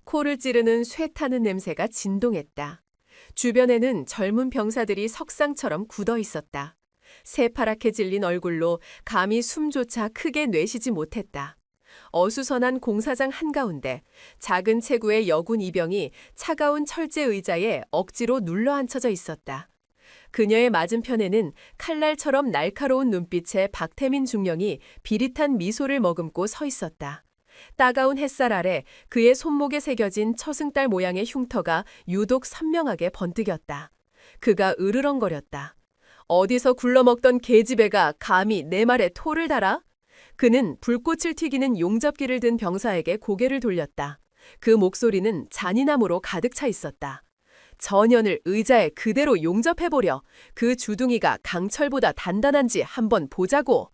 코를 찌르는 쇠 타는 냄새가 진동했다. 주변에는 젊은 병사들이 석상처럼 굳어 있었다. 새파랗게 질린 얼굴로 감히 숨조차 크게 내쉬지 못했다. 어수선한 공사장 한가운데 작은 체구의 여군 이병이 차가운 철제 의자에 억지로 눌러 앉혀져 있었다. 그녀의 맞은편에는 칼날처럼 날카로운 눈빛의 박태민 중령이 비릿한 미소를 머금고 서 있었다. 따가운 햇살 아래 그의 손목에 새겨진 처승달 모양의 흉터가 유독 선명하게 번뜩였다. 그가 으르렁거렸다. 어디서 굴러먹던 계집애가 감히 내 말에 토를 달아? 그는 불꽃을 튀기는 용접기를 든 병사에게 고개를 돌렸다. 그 목소리는 잔인함으로 가득 차 있었다. 전현을 의자에 그대로 용접해보려. 그 주둥이가 강철보다 단단한지 한번 보자고.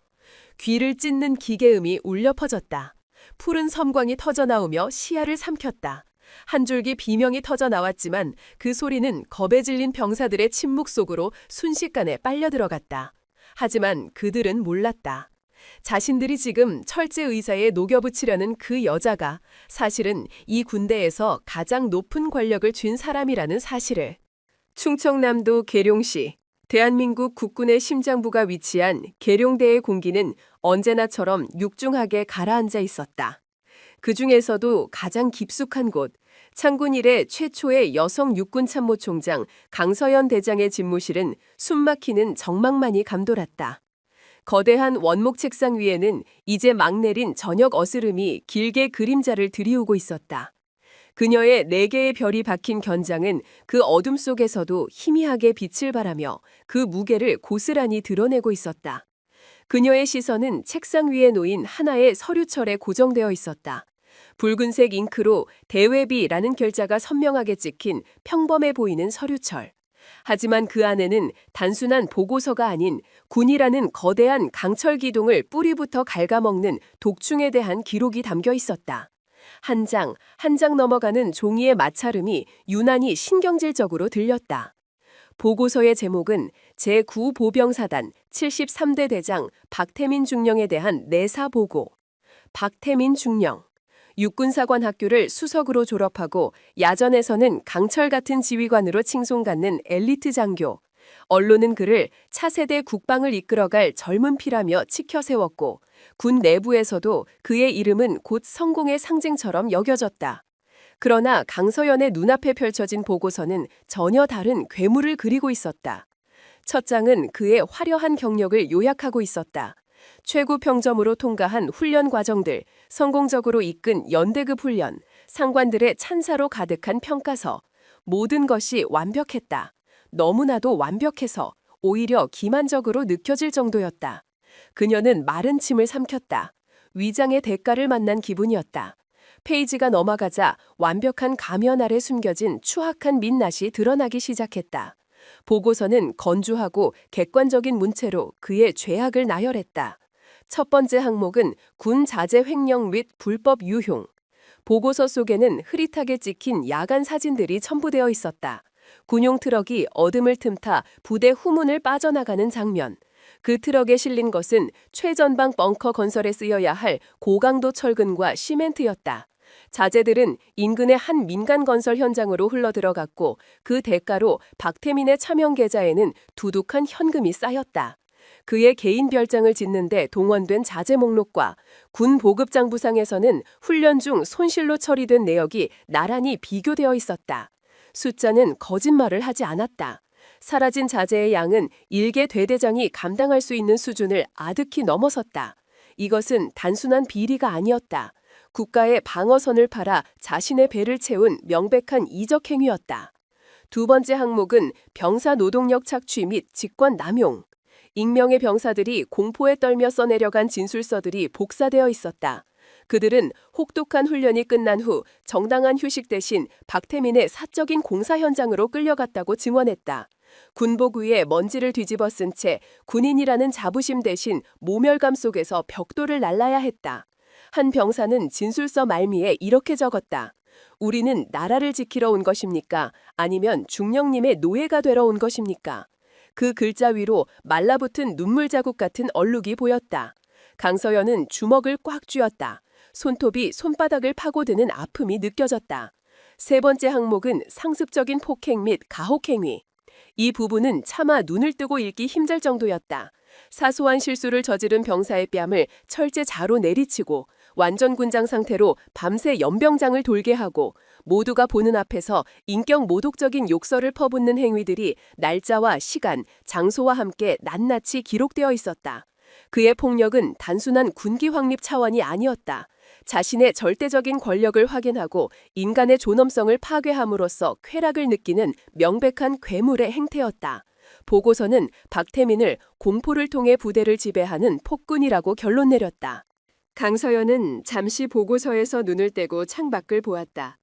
귀를 찢는 기계음이 울려 퍼졌다. 푸른 섬광이 터져나오며 시야를 삼켰다. 한 줄기 비명이 터져나왔지만 그 소리는 겁에 질린 병사들의 침묵 속으로 순식간에 빨려 들어갔다. 하지만 그들은 몰랐다. 자신들이 지금 철제 의자에 녹여붙이려는 그 여자가 사실은 이 군대에서 가장 높은 권력을 쥔 사람이라는 사실을. 충청남도 계룡시, 대한민국 국군의 심장부가 위치한 계룡대의 공기는 언제나처럼 육중하게 가라앉아 있었다. 그 중에서도 가장 깊숙한 곳, 창군 이래 최초의 여성 육군 참모총장 강서연 대장의 집무실은 숨막히는 정막만이 감돌았다. 거대한 원목 책상 위에는 이제 막 내린 저녁 어스름이 길게 그림자를 들이우고 있었다. 그녀의 4개의 별이 박힌 견장은 그 어둠 속에서도 희미하게 빛을 발하며 그 무게를 고스란히 드러내고 있었다. 그녀의 시선은 책상 위에 놓인 하나의 서류철에 고정되어 있었다. 붉은색 잉크로 대외비라는 결자가 선명하게 찍힌 평범해 보이는 서류철. 하지만 그 안에는 단순한 보고서가 아닌 군이라는 거대한 강철 기둥을 뿌리부터 갉아먹는 독충에 대한 기록이 담겨 있었다. 한 장, 한 장 넘어가는 종이의 마찰음이 유난히 신경질적으로 들렸다. 보고서의 제목은 제9보병사단 73대 대장 박태민 중령에 대한 내사보고. 박태민 중령. 육군사관학교를 수석으로 졸업하고 야전에서는 강철 같은 지휘관으로 칭송받는 엘리트 장교. 언론은 그를 차세대 국방을 이끌어갈 젊은 피라며 치켜세웠고 군 내부에서도 그의 이름은 곧 성공의 상징처럼 여겨졌다. 그러나 강서연의 눈앞에 펼쳐진 보고서는 전혀 다른 괴물을 그리고 있었다. 첫 장은 그의 화려한 경력을 요약하고 있었다. 최고 평점으로 통과한 훈련 과정들, 성공적으로 이끈 연대급 훈련, 상관들의 찬사로 가득한 평가서. 모든 것이 완벽했다. 너무나도 완벽해서 오히려 기만적으로 느껴질 정도였다. 그녀는 마른 침을 삼켰다. 위장의 대가를 만난 기분이었다. 페이지가 넘어가자 완벽한 가면 아래 숨겨진 추악한 민낯이 드러나기 시작했다. 보고서는 건조하고 객관적인 문체로 그의 죄악을 나열했다. 첫 번째 항목은 군 자재 횡령 및 불법 유용. 보고서 속에는 흐릿하게 찍힌 야간 사진들이 첨부되어 있었다. 군용 트럭이 어둠을 틈타 부대 후문을 빠져나가는 장면. 그 트럭에 실린 것은 최전방 벙커 건설에 쓰여야 할 고강도 철근과 시멘트였다. 자재들은 인근의 한 민간 건설 현장으로 흘러들어갔고 그 대가로 박태민의 차명 계좌에는 두둑한 현금이 쌓였다. 그의 개인 별장을 짓는 데 동원된 자재 목록과 군 보급장부상에서는 훈련 중 손실로 처리된 내역이 나란히 비교되어 있었다. 숫자는 거짓말을 하지 않았다. 사라진 자재의 양은 일개 대대장이 감당할 수 있는 수준을 아득히 넘어섰다. 이것은 단순한 비리가 아니었다. 국가의 방어선을 팔아 자신의 배를 채운 명백한 이적 행위였다. 두 번째 항목은 병사 노동력 착취 및 직권 남용. 익명의 병사들이 공포에 떨며 써내려간 진술서들이 복사되어 있었다. 그들은 혹독한 훈련이 끝난 후 정당한 휴식 대신 박태민의 사적인 공사 현장으로 끌려갔다고 증언했다. 군복 위에 먼지를 뒤집어 쓴 채 군인이라는 자부심 대신 모멸감 속에서 벽돌을 날라야 했다. 한 병사는 진술서 말미에 이렇게 적었다. 우리는 나라를 지키러 온 것입니까? 아니면 중령님의 노예가 되러 온 것입니까? 그 글자 위로 말라붙은 눈물 자국 같은 얼룩이 보였다. 강서연은 주먹을 꽉 쥐었다. 손톱이 손바닥을 파고드는 아픔이 느껴졌다. 세 번째 항목은 상습적인 폭행 및 가혹행위. 이 부분은 차마 눈을 뜨고 읽기 힘들 정도였다. 사소한 실수를 저지른 병사의 뺨을 철제 자로 내리치고 완전 군장 상태로 밤새 연병장을 돌게 하고 모두가 보는 앞에서 인격 모독적인 욕설을 퍼붓는 행위들이 날짜와 시간, 장소와 함께 낱낱이 기록되어 있었다. 그의 폭력은 단순한 군기 확립 차원이 아니었다. 자신의 절대적인 권력을 확인하고 인간의 존엄성을 파괴함으로써 쾌락을 느끼는 명백한 괴물의 행태였다. 보고서는 박태민을 공포를 통해 부대를 지배하는 폭군이라고 결론 내렸다. 강서연은 잠시 보고서에서 눈을 떼고 창밖을 보았다.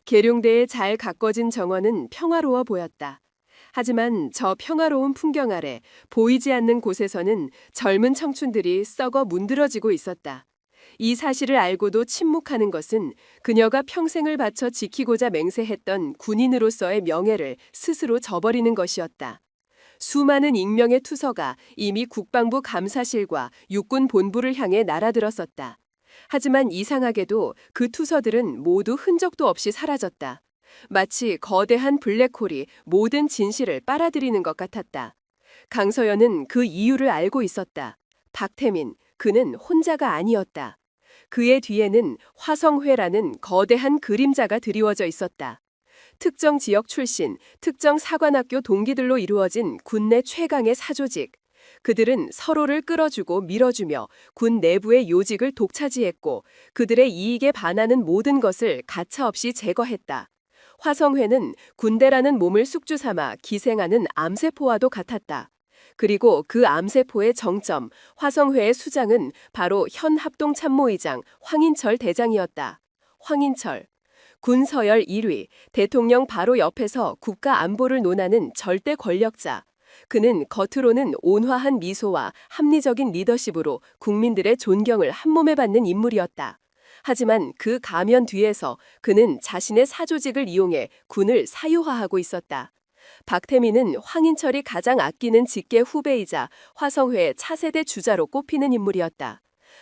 계룡대의 잘 가꿔진 정원은 평화로워 보였다. 하지만 저 평화로운 풍경 아래 보이지 않는 곳에서는 젊은 청춘들이 썩어 문드러지고 있었다. 이 사실을 알고도 침묵하는 것은 그녀가 평생을 바쳐 지키고자 맹세했던 군인으로서의 명예를 스스로 저버리는 것이었다. 수많은 익명의 투서가 이미 국방부 감사실과 육군 본부를 향해 날아들었었다. 하지만 이상하게도 그 투서들은 모두 흔적도 없이 사라졌다. 마치 거대한 블랙홀이 모든 진실을 빨아들이는 것 같았다. 강서연은 그 이유를 알고 있었다. 박태민, 그는 혼자가 아니었다. 그의 뒤에는 화성회라는 거대한 그림자가 드리워져 있었다. 특정 지역 출신, 특정 사관학교 동기들로 이루어진 군내 최강의 사조직. 그들은 서로를 끌어주고 밀어주며 군 내부의 요직을 독차지했고 그들의 이익에 반하는 모든 것을 가차없이 제거했다. 화성회는 군대라는 몸을 숙주 삼아 기생하는 암세포와도 같았다. 그리고 그 암세포의 정점, 화성회의 수장은 바로 현 합동참모의장 황인철 대장이었다. 황인철, 군 서열 1위, 대통령 바로 옆에서 국가 안보를 논하는 절대 권력자. 그는 겉으로는 온화한 미소와 합리적인 리더십으로 국민들의 존경을 한몸에 받는 인물이었다. 하지만 그 가면 뒤에서 그는 자신의 사조직을 이용해 군을 사유화하고 있었다. 박태민은 황인철이 가장 아끼는 직계 후배이자 화성회 차세대 주자로 꼽히는 인물이었다.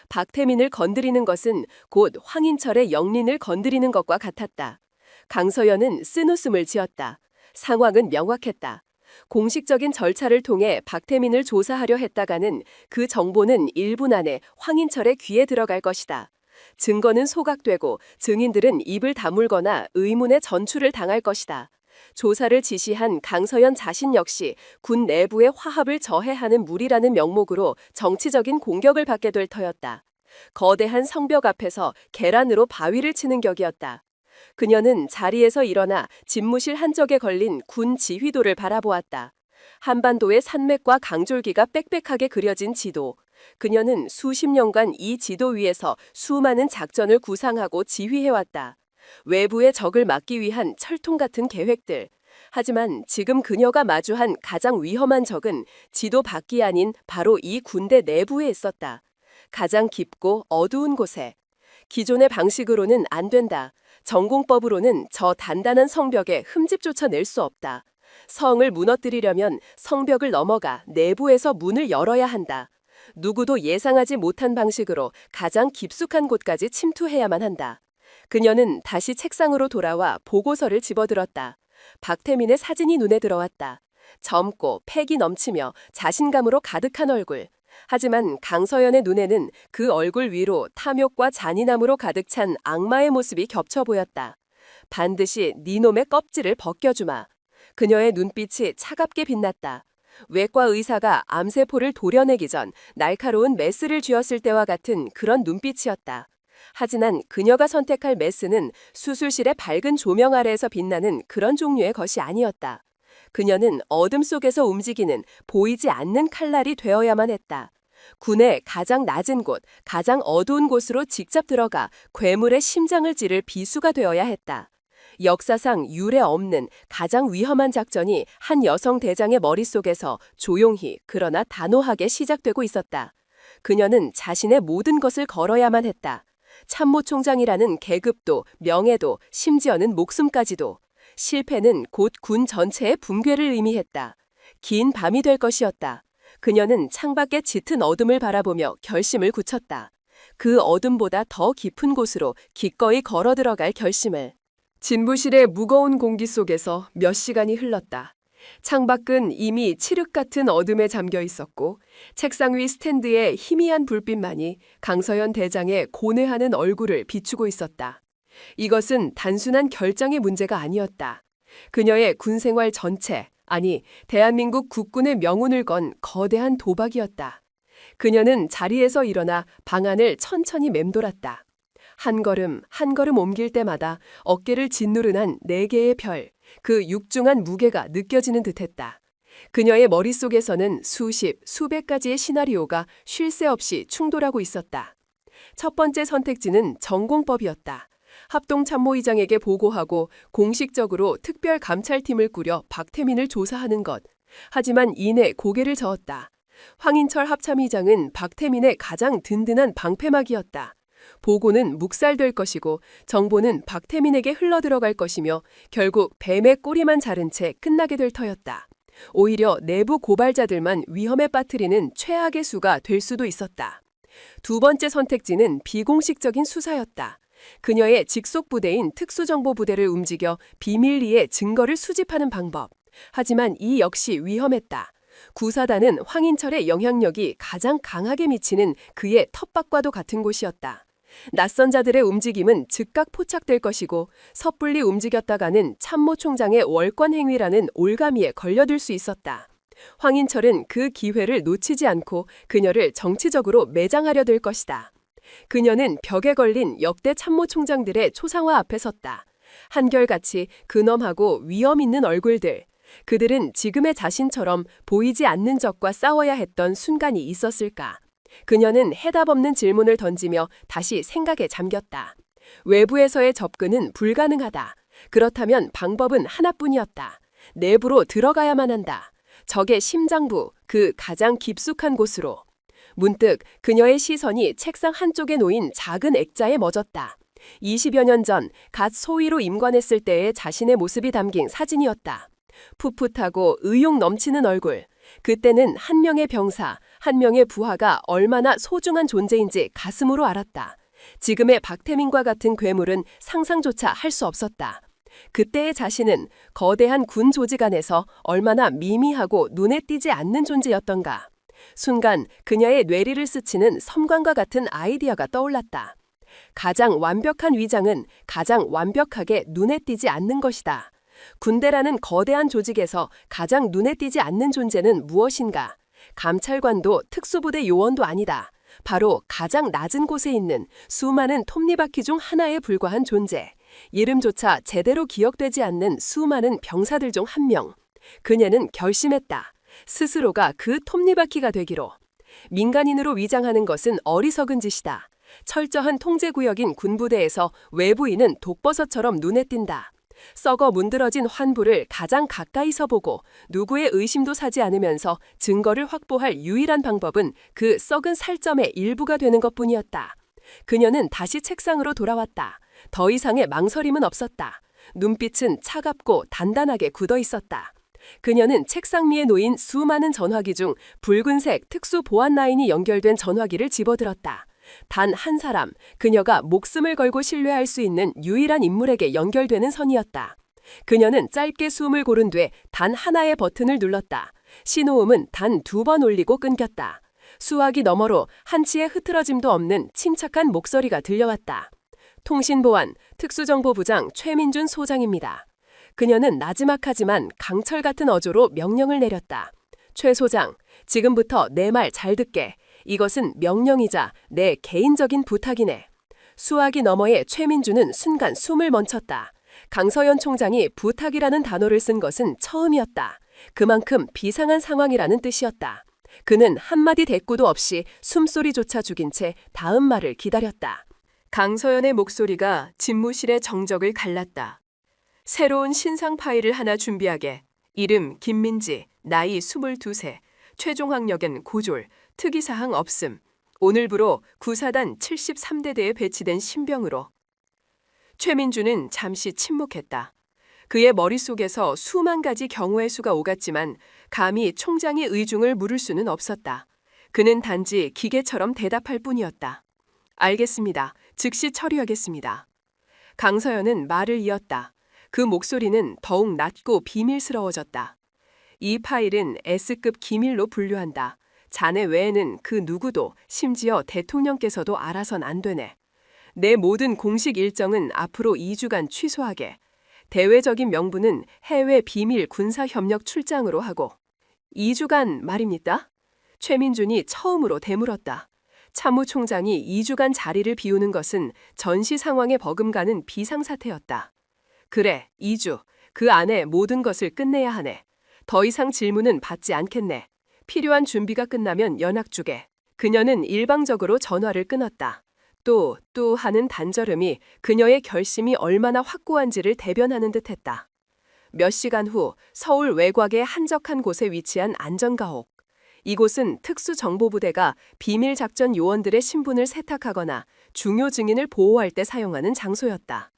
박태민을 건드리는 것은 곧 황인철의 영린을 건드리는 것과 같았다. 강서연은 쓴웃음을 지었다. 상황은 명확했다. 공식적인 절차를 통해 박태민을 조사하려 했다가는 그 정보는 1분 안에 황인철의 귀에 들어갈 것이다. 증거는 소각되고 증인들은 입을 다물거나 의문의 전출을 당할 것이다. 조사를 지시한 강서연 자신 역시 군 내부의 화합을 저해하는 무리라는 명목으로 정치적인 공격을 받게 될 터였다. 거대한 성벽 앞에서 계란으로 바위를 치는 격이었다. 그녀는 자리에서 일어나 집무실 한쪽에 걸린 군 지휘도를 바라보았다. 한반도의 산맥과 강줄기가 빽빽하게 그려진 지도. 그녀는 수십 년간 이 지도 위에서 수많은 작전을 구상하고 지휘해왔다. 외부의 적을 막기 위한 철통 같은 계획들. 하지만 지금 그녀가 마주한 가장 위험한 적은 지도 밖이 아닌 바로 이 군대 내부에 있었다. 가장 깊고 어두운 곳에. 기존의 방식으로는 안 된다. 전공법으로는 저 단단한 성벽에 흠집조차 낼 수 없다. 성을 무너뜨리려면 성벽을 넘어가 내부에서 문을 열어야 한다. 누구도 예상하지 못한 방식으로 가장 깊숙한 곳까지 침투해야만 한다. 그녀는 다시 책상으로 돌아와 보고서를 집어들었다. 박태민의 사진이 눈에 들어왔다. 젊고 패기 넘치며 자신감으로 가득한 얼굴. 하지만 강서연의 눈에는 그 얼굴 위로 탐욕과 잔인함으로 가득 찬 악마의 모습이 겹쳐 보였다. 반드시 네 놈의 껍질을 벗겨주마. 그녀의 눈빛이 차갑게 빛났다. 외과 의사가 암세포를 도려내기 전 날카로운 메스를 쥐었을 때와 같은 그런 눈빛이었다. 하지만 그녀가 선택할 메스는 수술실의 밝은 조명 아래에서 빛나는 그런 종류의 것이 아니었다. 그녀는 어둠 속에서 움직이는 보이지 않는 칼날이 되어야만 했다. 군의 가장 낮은 곳, 가장 어두운 곳으로 직접 들어가 괴물의 심장을 찌를 비수가 되어야 했다. 역사상 유례 없는 가장 위험한 작전이 한 여성 대장의 머릿속에서 조용히 그러나 단호하게 시작되고 있었다. 그녀는 자신의 모든 것을 걸어야만 했다. 참모총장이라는 계급도, 명예도, 심지어는 목숨까지도. 실패는 곧 군 전체의 붕괴를 의미했다. 긴 밤이 될 것이었다. 그녀는 창밖의 짙은 어둠을 바라보며 결심을 굳혔다. 그 어둠보다 더 깊은 곳으로 기꺼이 걸어 들어갈 결심을. 진부실의 무거운 공기 속에서 몇 시간이 흘렀다. 창밖은 이미 칠흑 같은 어둠에 잠겨 있었고 책상 위 스탠드의 희미한 불빛만이 강서연 대장의 고뇌하는 얼굴을 비추고 있었다. 이것은 단순한 결장의 문제가 아니었다. 그녀의 군생활 전체, 아니 대한민국 국군의 명운을 건 거대한 도박이었다. 그녀는 자리에서 일어나 방안을 천천히 맴돌았다. 한 걸음 한 걸음 옮길 때마다 어깨를 짓누르는 네 개의 별, 그 육중한 무게가 느껴지는 듯했다. 그녀의 머릿속에서는 수십, 수백 가지의 시나리오가 쉴 새 없이 충돌하고 있었다. 첫 번째 선택지는 전공법이었다. 합동참모의장에게 보고하고 공식적으로 특별감찰팀을 꾸려 박태민을 조사하는 것. 하지만 이내 고개를 저었다. 황인철 합참의장은 박태민의 가장 든든한 방패막이었다. 보고는 묵살될 것이고 정보는 박태민에게 흘러들어갈 것이며 결국 뱀의 꼬리만 자른 채 끝나게 될 터였다. 오히려 내부 고발자들만 위험에 빠뜨리는 최악의 수가 될 수도 있었다. 두 번째 선택지는 비공식적인 수사였다. 그녀의 직속 부대인 특수정보부대를 움직여 비밀리에 증거를 수집하는 방법. 하지만 이 역시 위험했다. 구사단은 황인철의 영향력이 가장 강하게 미치는 그의 텃밭과도 같은 곳이었다. 낯선 자들의 움직임은 즉각 포착될 것이고 섣불리 움직였다가는 참모총장의 월권 행위라는 올가미에 걸려들 수 있었다. 황인철은 그 기회를 놓치지 않고 그녀를 정치적으로 매장하려 될 것이다. 그녀는 벽에 걸린 역대 참모총장들의 초상화 앞에 섰다. 한결같이 근엄하고 위험 있는 얼굴들. 그들은 지금의 자신처럼 보이지 않는 적과 싸워야 했던 순간이 있었을까? 그녀는 해답 없는 질문을 던지며 다시 생각에 잠겼다. 외부에서의 접근은 불가능하다. 그렇다면 방법은 하나뿐이었다. 내부로 들어가야만 한다. 적의 심장부, 그 가장 깊숙한 곳으로. 문득 그녀의 시선이 책상 한쪽에 놓인 작은 액자에 멎었다. 20여 년 전 갓 소위로 임관했을 때의 자신의 모습이 담긴 사진이었다. 풋풋하고 의욕 넘치는 얼굴. 그때는 한 명의 병사, 한 명의 부하가 얼마나 소중한 존재인지 가슴으로 알았다. 지금의 박태민과 같은 괴물은 상상조차 할 수 없었다. 그때의 자신은 거대한 군 조직 안에서 얼마나 미미하고 눈에 띄지 않는 존재였던가. 순간 그녀의 뇌리를 스치는 섬광과 같은 아이디어가 떠올랐다. 가장 완벽한 위장은 가장 완벽하게 눈에 띄지 않는 것이다. 군대라는 거대한 조직에서 가장 눈에 띄지 않는 존재는 무엇인가? 감찰관도 특수부대 요원도 아니다. 바로 가장 낮은 곳에 있는 수많은 톱니바퀴 중 하나에 불과한 존재. 이름조차 제대로 기억되지 않는 수많은 병사들 중 한 명. 그녀는 결심했다. 스스로가 그 톱니바퀴가 되기로. 민간인으로 위장하는 것은 어리석은 짓이다. 철저한 통제구역인 군부대에서 외부인은 독버섯처럼 눈에 띈다. 썩어 문드러진 환부를 가장 가까이서 보고 누구의 의심도 사지 않으면서 증거를 확보할 유일한 방법은 그 썩은 살점의 일부가 되는 것뿐이었다. 그녀는 다시 책상으로 돌아왔다. 더 이상의 망설임은 없었다. 눈빛은 차갑고 단단하게 굳어 있었다. 그녀는 책상 위에 놓인 수많은 전화기 중 붉은색 특수 보안 라인이 연결된 전화기를 집어들었다. 단 한 사람, 그녀가 목숨을 걸고 신뢰할 수 있는 유일한 인물에게 연결되는 선이었다. 그녀는 짧게 숨을 고른 뒤 단 하나의 버튼을 눌렀다. 신호음은 단 2번 울리고 끊겼다. 수화기 너머로 한치의 흐트러짐도 없는 침착한 목소리가 들려왔다. 통신보안 특수정보부장 최민준 소장입니다. 그녀는 나지막하지만 강철 같은 어조로 명령을 내렸다. 최 소장, 지금부터 내 말 잘 듣게. 이것은 명령이자 내 개인적인 부탁이네. 수화기 너머의 최민주는 순간 숨을 멈췄다. 강서연 총장이 부탁이라는 단어를 쓴 것은 처음이었다. 그만큼 비상한 상황이라는 뜻이었다. 그는 한마디 대꾸도 없이 숨소리조차 죽인 채 다음 말을 기다렸다. 강서연의 목소리가 집무실의 정적을 갈랐다. 새로운 신상 파일을 하나 준비하게. 이름 김민지, 나이 22세, 최종 학력은 고졸, 특이사항 없음. 오늘부로 구사단 73대대에 배치된 신병으로. 최민주는 잠시 침묵했다. 그의 머릿속에서 수만 가지 경우의 수가 오갔지만 감히 총장의 의중을 물을 수는 없었다. 그는 단지 기계처럼 대답할 뿐이었다. 알겠습니다. 즉시 처리하겠습니다. 강서연은 말을 이었다. 그 목소리는 더욱 낮고 비밀스러워졌다. 이 파일은 S급 기밀로 분류한다. 자네 외에는 그 누구도, 심지어 대통령께서도 알아선 안 되네. 내 모든 공식 일정은 앞으로 2주간 취소하게. 대외적인 명분은 해외 비밀 군사협력 출장으로 하고. 2주간 말입니까? 최민준이 처음으로 되물었다. 참모총장이 2주간 자리를 비우는 것은 전시 상황에 버금가는 비상사태였다. 그래, 2주. 그 안에 모든 것을 끝내야 하네. 더 이상 질문은 받지 않겠네. 필요한 준비가 끝나면 연락 주게. 그녀는 일방적으로 전화를 끊었다. 또 하는 단절음이 그녀의 결심이 얼마나 확고한지를 대변하는 듯했다. 몇 시간 후 서울 외곽의 한적한 곳에 위치한 안전가옥. 이곳은 특수정보부대가 비밀작전 요원들의 신분을 세탁하거나 중요 증인을 보호할 때 사용하는 장소였다.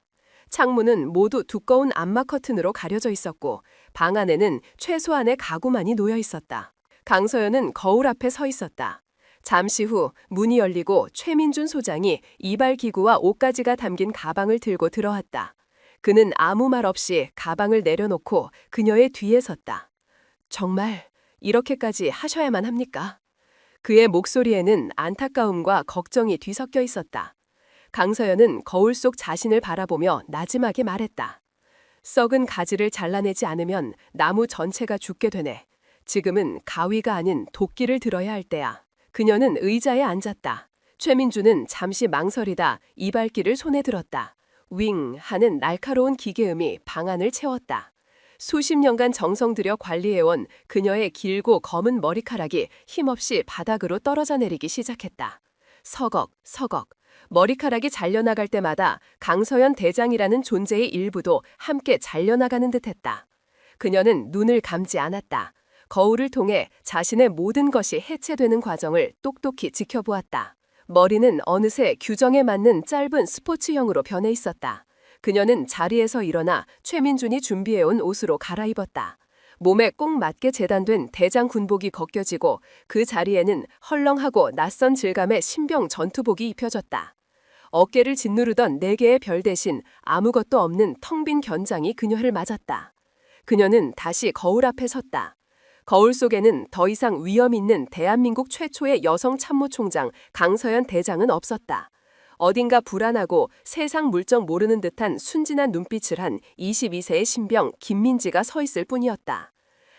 창문은 모두 두꺼운 암막 커튼으로 가려져 있었고 방 안에는 최소한의 가구만이 놓여 있었다. 강서연은 거울 앞에 서 있었다. 잠시 후 문이 열리고 최민준 소장이 이발기구와 옷가지가 담긴 가방을 들고 들어왔다. 그는 아무 말 없이 가방을 내려놓고 그녀의 뒤에 섰다. 정말 이렇게까지 하셔야만 합니까? 그의 목소리에는 안타까움과 걱정이 뒤섞여 있었다. 강서연은 거울 속 자신을 바라보며 나지막이 말했다. 썩은 가지를 잘라내지 않으면 나무 전체가 죽게 되네. 지금은 가위가 아닌 도끼를 들어야 할 때야. 그녀는 의자에 앉았다. 최민주는 잠시 망설이다 이발기를 손에 들었다. 윙 하는 날카로운 기계음이 방 안을 채웠다. 수십 년간 정성 들여 관리해온 그녀의 길고 검은 머리카락이 힘없이 바닥으로 떨어져 내리기 시작했다. 서걱, 서걱. 머리카락이 잘려나갈 때마다 강서연 대장이라는 존재의 일부도 함께 잘려나가는 듯했다. 그녀는 눈을 감지 않았다. 거울을 통해 자신의 모든 것이 해체되는 과정을 똑똑히 지켜보았다. 머리는 어느새 규정에 맞는 짧은 스포츠형으로 변해 있었다. 그녀는 자리에서 일어나 최민준이 준비해온 옷으로 갈아입었다. 몸에 꼭 맞게 재단된 대장 군복이 벗겨지고 그 자리에는 헐렁하고 낯선 질감의 신병 전투복이 입혀졌다. 어깨를 짓누르던 4개의 별 대신 아무것도 없는 텅 빈 견장이 그녀를 맞았다. 그녀는 다시 거울 앞에 섰다. 거울 속에는 더 이상 위험 있는 대한민국 최초의 여성 참모총장 강서연 대장은 없었다. 어딘가 불안하고 세상 물정 모르는 듯한 순진한 눈빛을 한 22세의 신병 김민지가 서 있을 뿐이었다.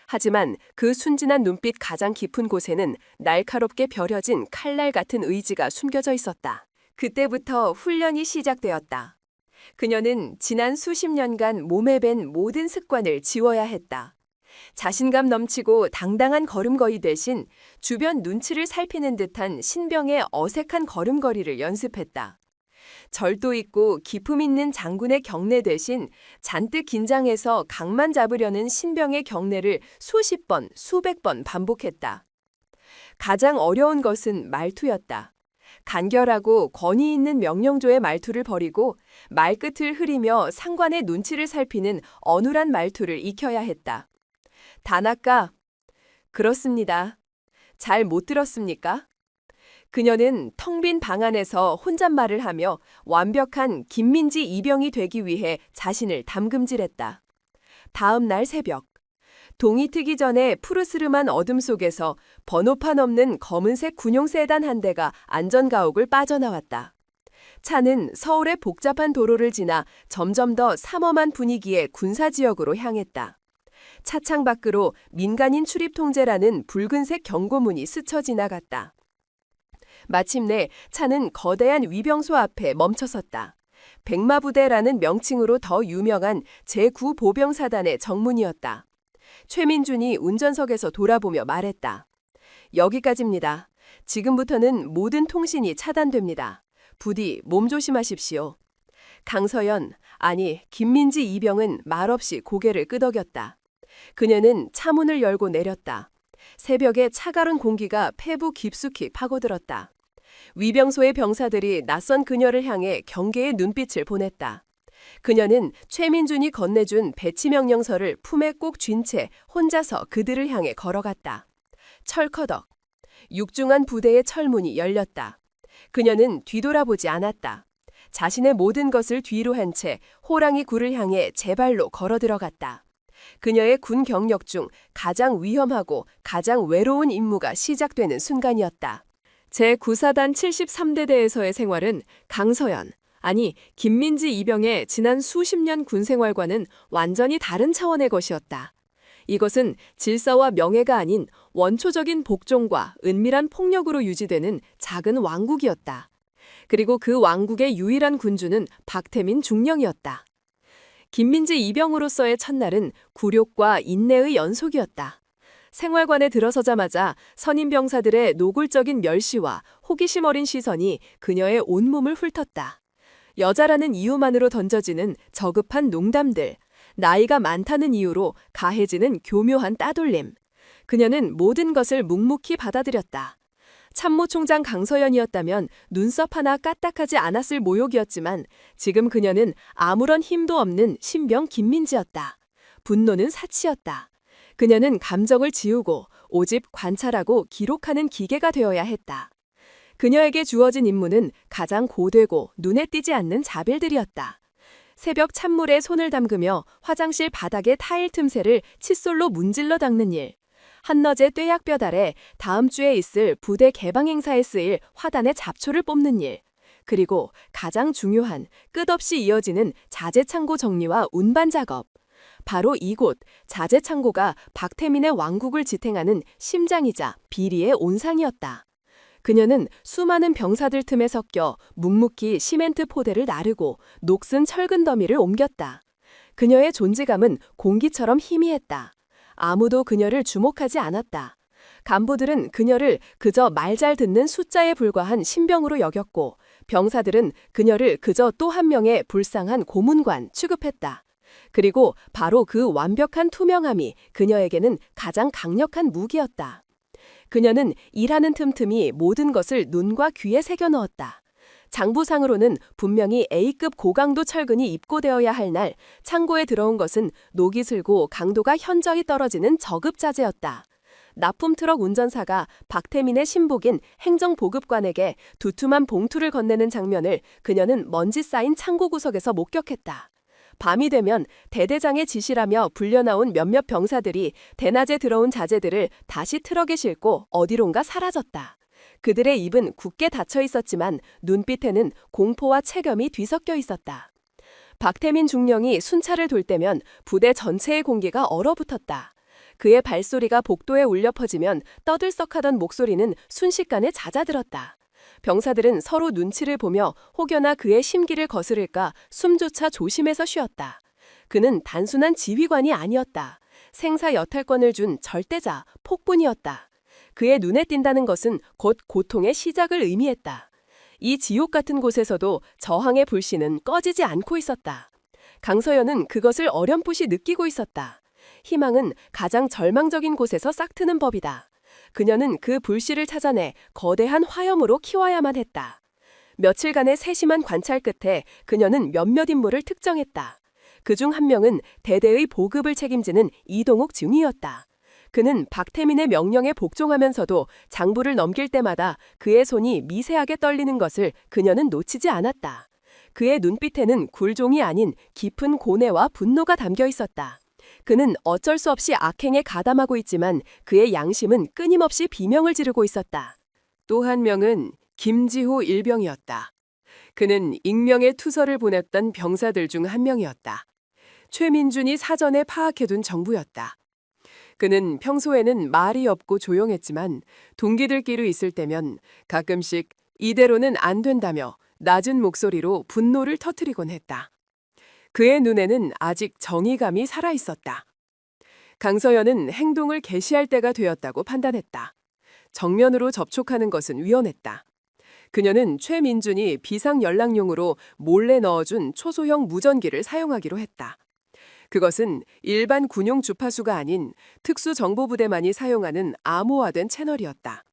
하지만 그 순진한 눈빛 가장 깊은 곳에는 날카롭게 벼려진 칼날 같은 의지가 숨겨져 있었다. 그때부터 훈련이 시작되었다. 그녀는 지난 수십 년간 몸에 밴 모든 습관을 지워야 했다. 자신감 넘치고 당당한 걸음걸이 대신 주변 눈치를 살피는 듯한 신병의 어색한 걸음걸이를 연습했다. 절도 있고 기품 있는 장군의 경례 대신 잔뜩 긴장해서 각만 잡으려는 신병의 경례를 수십 번, 수백 번 반복했다. 가장 어려운 것은 말투였다. 간결하고 권위 있는 명령조의 말투를 버리고 말끝을 흐리며 상관의 눈치를 살피는 어눌한 말투를 익혀야 했다. 단아까, 그렇습니다. 잘 못 들었습니까? 그녀는 텅 빈 방 안에서 혼잣말을 하며 완벽한 김민지 이병이 되기 위해 자신을 담금질했다. 다음 날 새벽, 동이 트기 전에 푸르스름한 어둠 속에서 번호판 없는 검은색 군용 세단 한 대가 안전가옥을 빠져나왔다. 차는 서울의 복잡한 도로를 지나 점점 더 삼엄한 분위기의 군사지역으로 향했다. 차창 밖으로 민간인 출입 통제라는 붉은색 경고문이 스쳐 지나갔다. 마침내 차는 거대한 위병소 앞에 멈춰섰다. 백마부대라는 명칭으로 더 유명한 제9보병사단의 정문이었다. 최민준이 운전석에서 돌아보며 말했다. 여기까지입니다. 지금부터는 모든 통신이 차단됩니다. 부디 몸 조심하십시오. 강서연, 아니 김민지 이병은 말없이 고개를 끄덕였다. 그녀는 차문을 열고 내렸다. 새벽에 차가운 공기가 폐부 깊숙이 파고들었다. 위병소의 병사들이 낯선 그녀를 향해 경계의 눈빛을 보냈다. 그녀는 최민준이 건네준 배치 명령서를 품에 꼭 쥔 채 혼자서 그들을 향해 걸어갔다. 철커덕. 육중한 부대의 철문이 열렸다. 그녀는 뒤돌아보지 않았다. 자신의 모든 것을 뒤로 한 채 호랑이 굴을 향해 제발로 걸어 들어갔다. 그녀의 군 경력 중 가장 위험하고 가장 외로운 임무가 시작되는 순간이었다. 제9사단 73대대에서의 생활은 강서연, 아니 김민지 이병의 지난 수십 년 군 생활과는 완전히 다른 차원의 것이었다. 이것은 질서와 명예가 아닌 원초적인 복종과 은밀한 폭력으로 유지되는 작은 왕국이었다. 그리고 그 왕국의 유일한 군주는 박태민 중령이었다. 김민지 이병으로서의 첫날은 굴욕과 인내의 연속이었다. 생활관에 들어서자마자 선임 병사들의 노골적인 멸시와 호기심 어린 시선이 그녀의 온몸을 훑었다. 여자라는 이유만으로 던져지는 저급한 농담들, 나이가 많다는 이유로 가해지는 교묘한 따돌림. 그녀는 모든 것을 묵묵히 받아들였다. 참모총장 강서연이었다면 눈썹 하나 까딱하지 않았을 모욕이었지만 지금 그녀는 아무런 힘도 없는 신병 김민지였다. 분노는 사치였다. 그녀는 감정을 지우고 오직 관찰하고 기록하는 기계가 되어야 했다. 그녀에게 주어진 임무는 가장 고되고 눈에 띄지 않는 자빌들이었다. 새벽 찬물에 손을 담그며 화장실 바닥의 타일 틈새를 칫솔로 문질러 닦는 일. 한낮의 뙤약볕 아래 다음 주에 있을 부대 개방 행사에 쓰일 화단의 잡초를 뽑는 일. 그리고 가장 중요한 끝없이 이어지는 자재창고 정리와 운반 작업. 바로 이곳 자재창고가 박태민의 왕국을 지탱하는 심장이자 비리의 온상이었다. 그녀는 수많은 병사들 틈에 섞여 묵묵히 시멘트 포대를 나르고 녹슨 철근 더미를 옮겼다. 그녀의 존재감은 공기처럼 희미했다. 아무도 그녀를 주목하지 않았다. 간부들은 그녀를 그저 말 잘 듣는 숫자에 불과한 신병으로 여겼고 병사들은 그녀를 그저 또 한 명의 불쌍한 고문관 취급했다. 그리고 바로 그 완벽한 투명함이 그녀에게는 가장 강력한 무기였다. 그녀는 일하는 틈틈이 모든 것을 눈과 귀에 새겨 넣었다. 장부상으로는 분명히 A급 고강도 철근이 입고되어야 할 날 창고에 들어온 것은 녹이 슬고 강도가 현저히 떨어지는 저급 자재였다. 납품 트럭 운전사가 박태민의 신복인 행정보급관에게 두툼한 봉투를 건네는 장면을 그녀는 먼지 쌓인 창고 구석에서 목격했다. 밤이 되면 대대장의 지시라며 불려나온 몇몇 병사들이 대낮에 들어온 자재들을 다시 트럭에 싣고 어디론가 사라졌다. 그들의 입은 굳게 닫혀 있었지만 눈빛에는 공포와 체념이 뒤섞여 있었다. 박태민 중령이 순찰을 돌 때면 부대 전체의 공기가 얼어붙었다. 그의 발소리가 복도에 울려 퍼지면 떠들썩하던 목소리는 순식간에 잦아들었다. 병사들은 서로 눈치를 보며 혹여나 그의 심기를 거스를까 숨조차 조심해서 쉬었다. 그는 단순한 지휘관이 아니었다. 생사 여탈권을 준 절대자, 폭군이었다. 그의 눈에 띈다는 것은 곧 고통의 시작을 의미했다. 이 지옥 같은 곳에서도 저항의 불씨는 꺼지지 않고 있었다. 강서연은 그것을 어렴풋이 느끼고 있었다. 희망은 가장 절망적인 곳에서 싹트는 법이다. 그녀는 그 불씨를 찾아내 거대한 화염으로 키워야만 했다. 며칠간의 세심한 관찰 끝에 그녀는 몇몇 인물을 특정했다. 그중 한 명은 대대의 보급을 책임지는 이동욱 중위였다. 그는 박태민의 명령에 복종하면서도 장부를 넘길 때마다 그의 손이 미세하게 떨리는 것을 그녀는 놓치지 않았다. 그의 눈빛에는 굴종이 아닌 깊은 고뇌와 분노가 담겨 있었다. 그는 어쩔 수 없이 악행에 가담하고 있지만 그의 양심은 끊임없이 비명을 지르고 있었다. 또 한 명은 김지호 일병이었다. 그는 익명의 투서를 보냈던 병사들 중 한 명이었다. 최민준이 사전에 파악해둔 정보였다. 그는 평소에는 말이 없고 조용했지만 동기들끼리 있을 때면 가끔씩 이대로는 안 된다며 낮은 목소리로 분노를 터뜨리곤 했다. 그의 눈에는 아직 정의감이 살아있었다. 강서연은 행동을 개시할 때가 되었다고 판단했다. 정면으로 접촉하는 것은 위험했다. 그녀는 최민준이 비상연락용으로 몰래 넣어준 초소형 무전기를 사용하기로 했다. 그것은 일반 군용 주파수가 아닌 특수정보부대만이 사용하는 암호화된 채널이었다.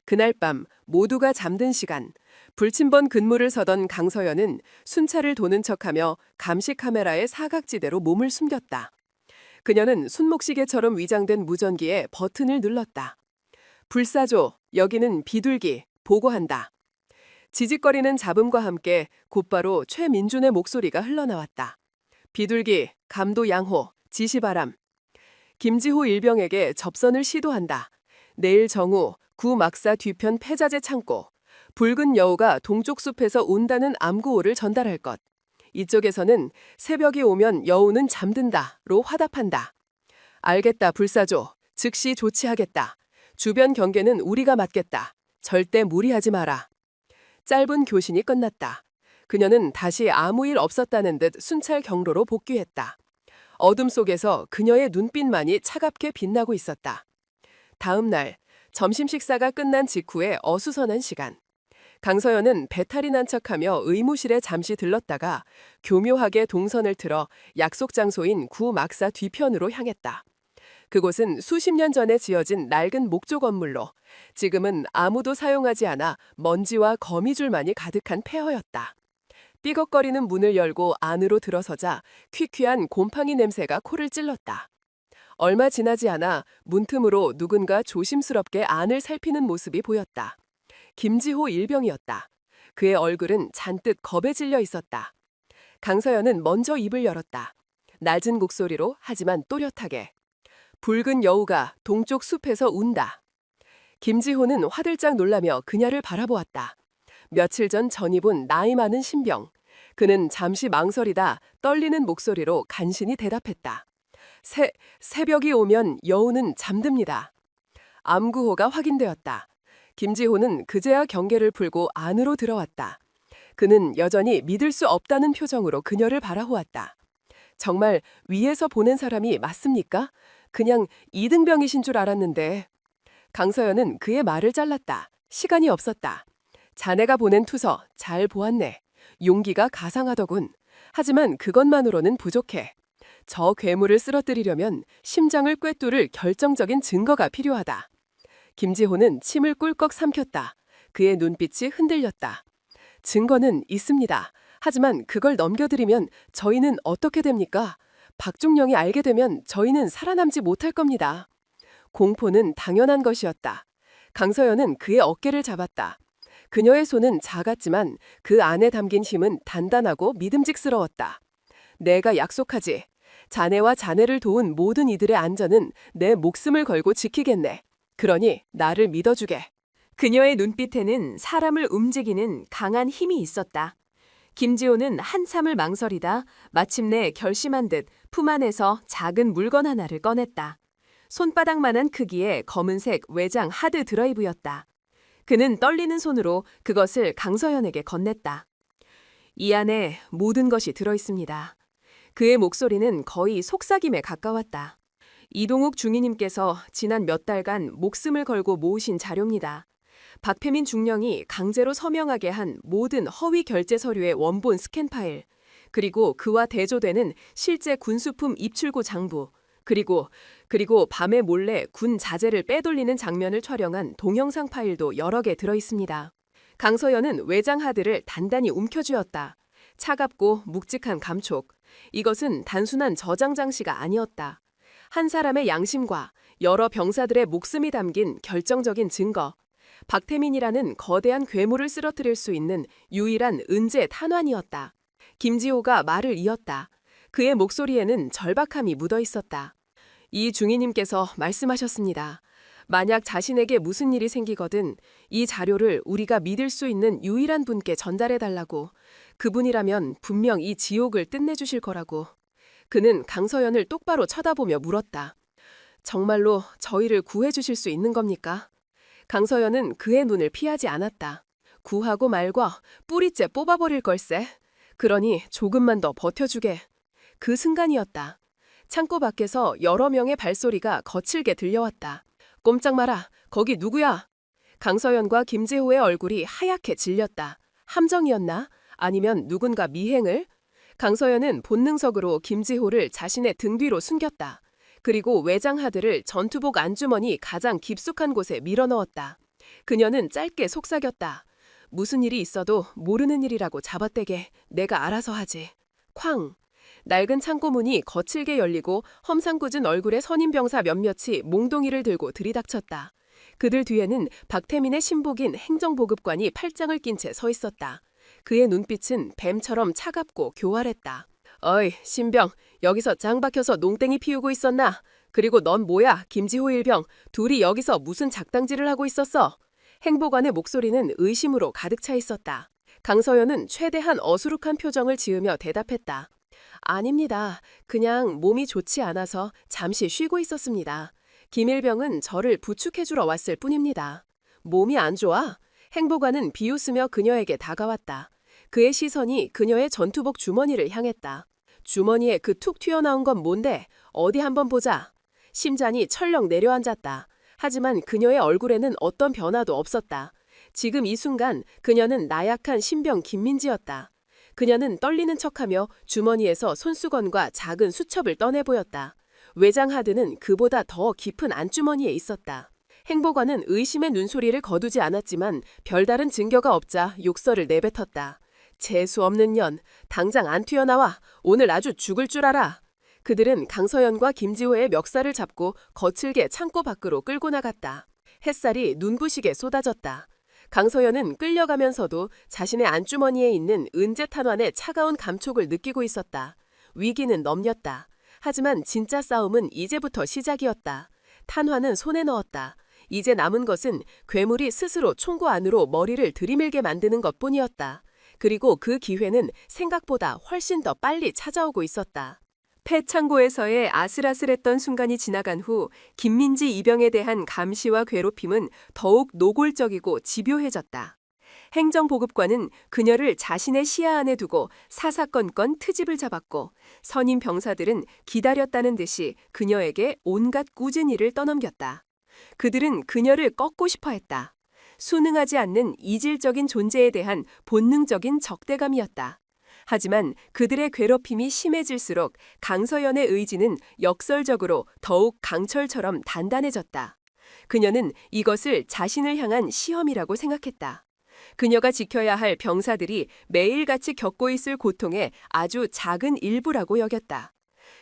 그날 밤 모두가 잠든 시간, 불침번 근무를 서던 강서연은 순찰을 도는 척하며 감시 카메라의 사각지대로 몸을 숨겼다. 그녀는 손목시계처럼 위장된 무전기에 버튼을 눌렀다. 불사조, 여기는 비둘기, 보고한다. 지직거리는 잡음과 함께 곧바로 최민준의 목소리가 흘러나왔다. 비둘기, 감도 양호, 지시바람. 김지호 일병에게 접선을 시도한다. 내일 정오, 구 막사 뒤편 폐자재 창고. 붉은 여우가 동쪽 숲에서 온다는 암구호를 전달할 것. 이쪽에서는 새벽이 오면 여우는 잠든다로 화답한다. 알겠다, 불사조. 즉시 조치하겠다. 주변 경계는 우리가 맡겠다. 절대 무리하지 마라. 짧은 교신이 끝났다. 그녀는 다시 아무 일 없었다는 듯 순찰 경로로 복귀했다. 어둠 속에서 그녀의 눈빛만이 차갑게 빛나고 있었다. 다음 날 점심 식사가 끝난 직후에 어수선한 시간. 강서연은 배탈이 난 척하며 의무실에 잠시 들렀다가 교묘하게 동선을 틀어 약속 장소인 구 막사 뒤편으로 향했다. 그곳은 수십 년 전에 지어진 낡은 목조 건물로 지금은 아무도 사용하지 않아 먼지와 거미줄만이 가득한 폐허였다. 삐걱거리는 문을 열고 안으로 들어서자 퀴퀴한 곰팡이 냄새가 코를 찔렀다. 얼마 지나지 않아 문틈으로 누군가 조심스럽게 안을 살피는 모습이 보였다. 김지호 일병이었다. 그의 얼굴은 잔뜩 겁에 질려 있었다. 강서연은 먼저 입을 열었다. 낮은 목소리로 하지만 또렷하게. 붉은 여우가 동쪽 숲에서 운다. 김지호는 화들짝 놀라며 그녀를 바라보았다. 며칠 전 전입 온 나이 많은 신병. 그는 잠시 망설이다 떨리는 목소리로 간신히 대답했다. 새벽이 오면 여우는 잠듭니다. 암구호가 확인되었다. 김지호는 그제야 경계를 풀고 안으로 들어왔다. 그는 여전히 믿을 수 없다는 표정으로 그녀를 바라보았다. 정말 위에서 보낸 사람이 맞습니까? 그냥 이등병이신 줄 알았는데. 강서연은 그의 말을 잘랐다. 시간이 없었다. 자네가 보낸 투서 잘 보았네. 용기가 가상하더군. 하지만 그것만으로는 부족해. 저 괴물을 쓰러뜨리려면 심장을 꿰뚫을 결정적인 증거가 필요하다. 김지호는 침을 꿀꺽 삼켰다. 그의 눈빛이 흔들렸다. 증거는 있습니다. 하지만 그걸 넘겨드리면 저희는 어떻게 됩니까? 박중령이 알게 되면 저희는 살아남지 못할 겁니다. 공포는 당연한 것이었다. 강서연은 그의 어깨를 잡았다. 그녀의 손은 작았지만 그 안에 담긴 힘은 단단하고 믿음직스러웠다. 내가 약속하지. 자네와 자네를 도운 모든 이들의 안전은 내 목숨을 걸고 지키겠네. 그러니 나를 믿어주게. 그녀의 눈빛에는 사람을 움직이는 강한 힘이 있었다. 김지호는 한참을 망설이다 마침내 결심한 듯 품 안에서 작은 물건 하나를 꺼냈다. 손바닥만한 크기의 검은색 외장 하드 드라이브였다. 그는 떨리는 손으로 그것을 강서연에게 건넸다. 이 안에 모든 것이 들어있습니다. 그의 목소리는 거의 속삭임에 가까웠다. 이동욱 중위님께서 지난 몇 달간 목숨을 걸고 모으신 자료입니다. 박태민 중령이 강제로 서명하게 한 모든 허위 결제 서류의 원본 스캔 파일, 그리고 그와 대조되는 실제 군수품 입출구 장부, 그리고 밤에 몰래 군 자재를 빼돌리는 장면을 촬영한 동영상 파일도 여러 개 들어있습니다. 강서연은 외장 하드를 단단히 움켜쥐었다. 차갑고 묵직한 감촉. 이것은 단순한 저장 장치가 아니었다. 한 사람의 양심과 여러 병사들의 목숨이 담긴 결정적인 증거. 박태민이라는 거대한 괴물을 쓰러뜨릴 수 있는 유일한 은재 탄환이었다. 김지호가 말을 이었다. 그의 목소리에는 절박함이 묻어 있었다. 이 중위님께서 말씀하셨습니다. 만약 자신에게 무슨 일이 생기거든 이 자료를 우리가 믿을 수 있는 유일한 분께 전달해달라고. 그분이라면 분명 이 지옥을 끝내주실 거라고. 그는 강서연을 똑바로 쳐다보며 물었다. 정말로 저희를 구해주실 수 있는 겁니까? 강서연은 그의 눈을 피하지 않았다. 구하고 말과 뿌리째 뽑아버릴 걸세. 그러니 조금만 더 버텨주게. 그 순간이었다. 창고 밖에서 여러 명의 발소리가 거칠게 들려왔다. 꼼짝 마라. 거기 누구야? 강서연과 김재호의 얼굴이 하얗게 질렸다. 함정이었나? 아니면 누군가 미행을? 강서연은 본능적으로 김지호를 자신의 등 뒤로 숨겼다. 그리고 외장 하드를 전투복 안주머니 가장 깊숙한 곳에 밀어넣었다. 그녀는 짧게 속삭였다. 무슨 일이 있어도 모르는 일이라고 잡아떼게. 내가 알아서 하지. 쾅! 낡은 창고 문이 거칠게 열리고 험상궂은 얼굴의 선임병사 몇몇이 몽둥이를 들고 들이닥쳤다. 그들 뒤에는 박태민의 신복인 행정보급관이 팔짱을 낀 채 서 있었다. 그의 눈빛은 뱀처럼 차갑고 교활했다. 어이, 신병, 여기서 장 박혀서 농땡이 피우고 있었나? 그리고 넌 뭐야, 김지호 일병, 둘이 여기서 무슨 작당질을 하고 있었어? 행보관의 목소리는 의심으로 가득 차 있었다. 강서연은 최대한 어수룩한 표정을 지으며 대답했다. 아닙니다. 그냥 몸이 좋지 않아서 잠시 쉬고 있었습니다. 김일병은 저를 부축해주러 왔을 뿐입니다. 몸이 안 좋아? 행보관은 비웃으며 그녀에게 다가왔다. 그의 시선이 그녀의 전투복 주머니를 향했다. 주머니에 그 툭 튀어나온 건 뭔데? 어디 한번 보자. 심장이 철렁 내려앉았다. 하지만 그녀의 얼굴에는 어떤 변화도 없었다. 지금 이 순간 그녀는 나약한 신병 김민지였다. 그녀는 떨리는 척하며 주머니에서 손수건과 작은 수첩을 꺼내 보였다. 외장 하드는 그보다 더 깊은 안주머니에 있었다. 행보관은 의심의 눈소리를 거두지 않았지만 별다른 증거가 없자 욕설을 내뱉었다. 재수 없는 년, 당장 안 튀어나와. 오늘 아주 죽을 줄 알아. 그들은 강서연과 김지호의 멱살을 잡고 거칠게 창고 밖으로 끌고 나갔다. 햇살이 눈부시게 쏟아졌다. 강서연은 끌려가면서도 자신의 안주머니에 있는 은재 탄환의 차가운 감촉을 느끼고 있었다. 위기는 넘겼다. 하지만 진짜 싸움은 이제부터 시작이었다. 탄환은 손에 넣었다. 이제 남은 것은 괴물이 스스로 총구 안으로 머리를 들이밀게 만드는 것뿐이었다. 그리고 그 기회는 생각보다 훨씬 더 빨리 찾아오고 있었다. 폐창고에서의 아슬아슬했던 순간이 지나간 후 김민지 이병에 대한 감시와 괴롭힘은 더욱 노골적이고 집요해졌다. 행정보급관은 그녀를 자신의 시야 안에 두고 사사건건 트집을 잡았고 선임 병사들은 기다렸다는 듯이 그녀에게 온갖 꾸짖은 일을 떠넘겼다. 그들은 그녀를 꺾고 싶어 했다. 순응하지 않는 이질적인 존재에 대한 본능적인 적대감이었다. 하지만 그들의 괴롭힘이 심해질수록 강서연의 의지는 역설적으로 더욱 강철처럼 단단해졌다. 그녀는 이것을 자신을 향한 시험이라고 생각했다. 그녀가 지켜야 할 병사들이 매일같이 겪고 있을 고통의 아주 작은 일부라고 여겼다.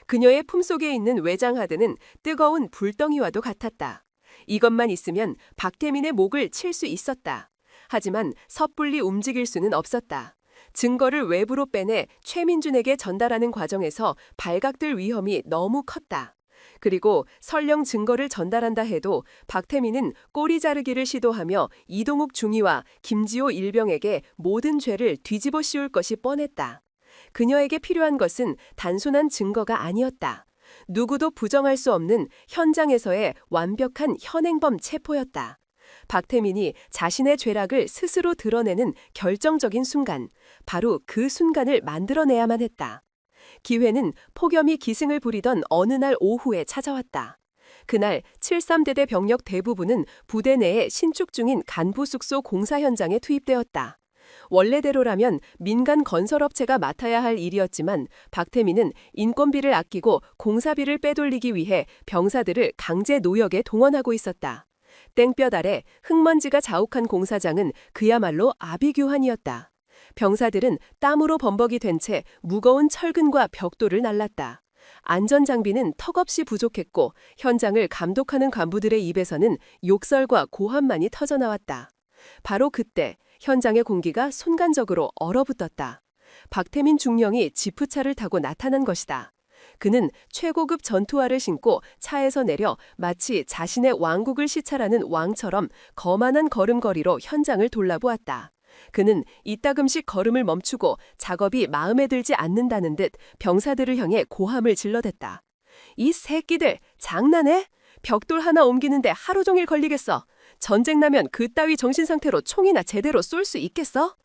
그녀의 품속에 있는 외장하드는 뜨거운 불덩이와도 같았다. 이것만 있으면 박태민의 목을 칠 수 있었다. 하지만 섣불리 움직일 수는 없었다. 증거를 외부로 빼내 최민준에게 전달하는 과정에서 발각될 위험이 너무 컸다. 그리고 설령 증거를 전달한다 해도 박태민은 꼬리 자르기를 시도하며 이동욱 중위와 김지호 일병에게 모든 죄를 뒤집어 씌울 것이 뻔했다. 그녀에게 필요한 것은 단순한 증거가 아니었다. 누구도 부정할 수 없는 현장에서의 완벽한 현행범 체포였다. 박태민이 자신의 죄락을 스스로 드러내는 결정적인 순간, 바로 그 순간을 만들어내야만 했다. 기회는 폭염이 기승을 부리던 어느 날 오후에 찾아왔다. 그날 73대대 병력 대부분은 부대 내에 신축 중인 간부 숙소 공사 현장에 투입되었다. 원래대로라면 민간 건설업체가 맡아야 할 일이었지만 박태민은 인건비를 아끼고 공사비를 빼돌리기 위해 병사들을 강제 노역에 동원하고 있었다. 땡볕 아래 흙먼지가 자욱한 공사장은 그야말로 아비규환이었다. 병사들은 땀으로 범벅이 된 채 무거운 철근과 벽돌을 날랐다. 안전장비는 턱없이 부족했고 현장을 감독하는 간부들의 입에서는 욕설과 고함만이 터져나왔다. 바로 그때 현장의 공기가 순간적으로 얼어붙었다. 박태민 중령이 지프차를 타고 나타난 것이다. 그는 최고급 전투화를 신고 차에서 내려 마치 자신의 왕국을 시찰하는 왕처럼 거만한 걸음걸이로 현장을 돌아보았다. 그는 이따금씩 걸음을 멈추고 작업이 마음에 들지 않는다는 듯 병사들을 향해 고함을 질러댔다. 이 새끼들 장난해? 벽돌 하나 옮기는데 하루 종일 걸리겠어. 전쟁 나면 그따위 정신상태로 총이나 제대로 쏠 수 있겠어?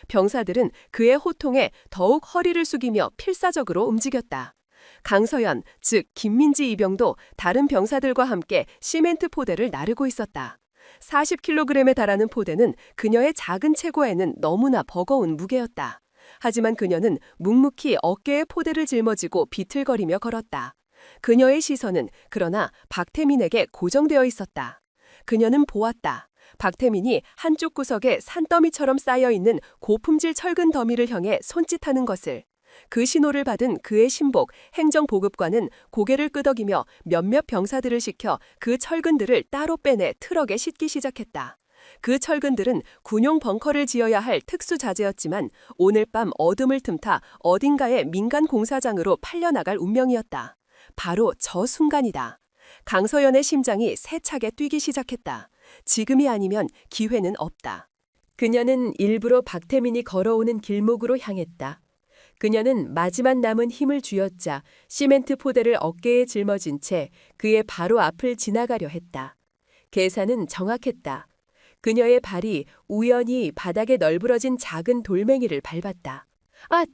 병사들은 그의 호통에 더욱 허리를 숙이며 필사적으로 움직였다. 강서연, 즉 김민지 이병도 다른 병사들과 함께 시멘트 포대를 나르고 있었다. 40kg에 달하는 포대는 그녀의 작은 체구에는 너무나 버거운 무게였다. 하지만 그녀는 묵묵히 어깨에 포대를 짊어지고 비틀거리며 걸었다. 그녀의 시선은 그러나 박태민에게 고정되어 있었다. 그녀는 보았다. 박태민이 한쪽 구석에 산더미처럼 쌓여있는 고품질 철근 더미를 향해 손짓하는 것을. 그 신호를 받은 그의 신복 행정보급관은 고개를 끄덕이며 몇몇 병사들을 시켜 그 철근들을 따로 빼내 트럭에 싣기 시작했다. 그 철근들은 군용 벙커를 지어야 할 특수 자재였지만 오늘 밤 어둠을 틈타 어딘가의 민간 공사장으로 팔려나갈 운명이었다. 바로 저 순간이다. 강서연의 심장이 세차게 뛰기 시작했다. 지금이 아니면 기회는 없다. 그녀는 일부러 박태민이 걸어오는 길목으로 향했다. 그녀는 마지막 남은 힘을 쥐어짜 시멘트 포대를 어깨에 짊어진 채 그의 바로 앞을 지나가려 했다. 계산은 정확했다. 그녀의 발이 우연히 바닥에 널브러진 작은 돌멩이를 밟았다. 아!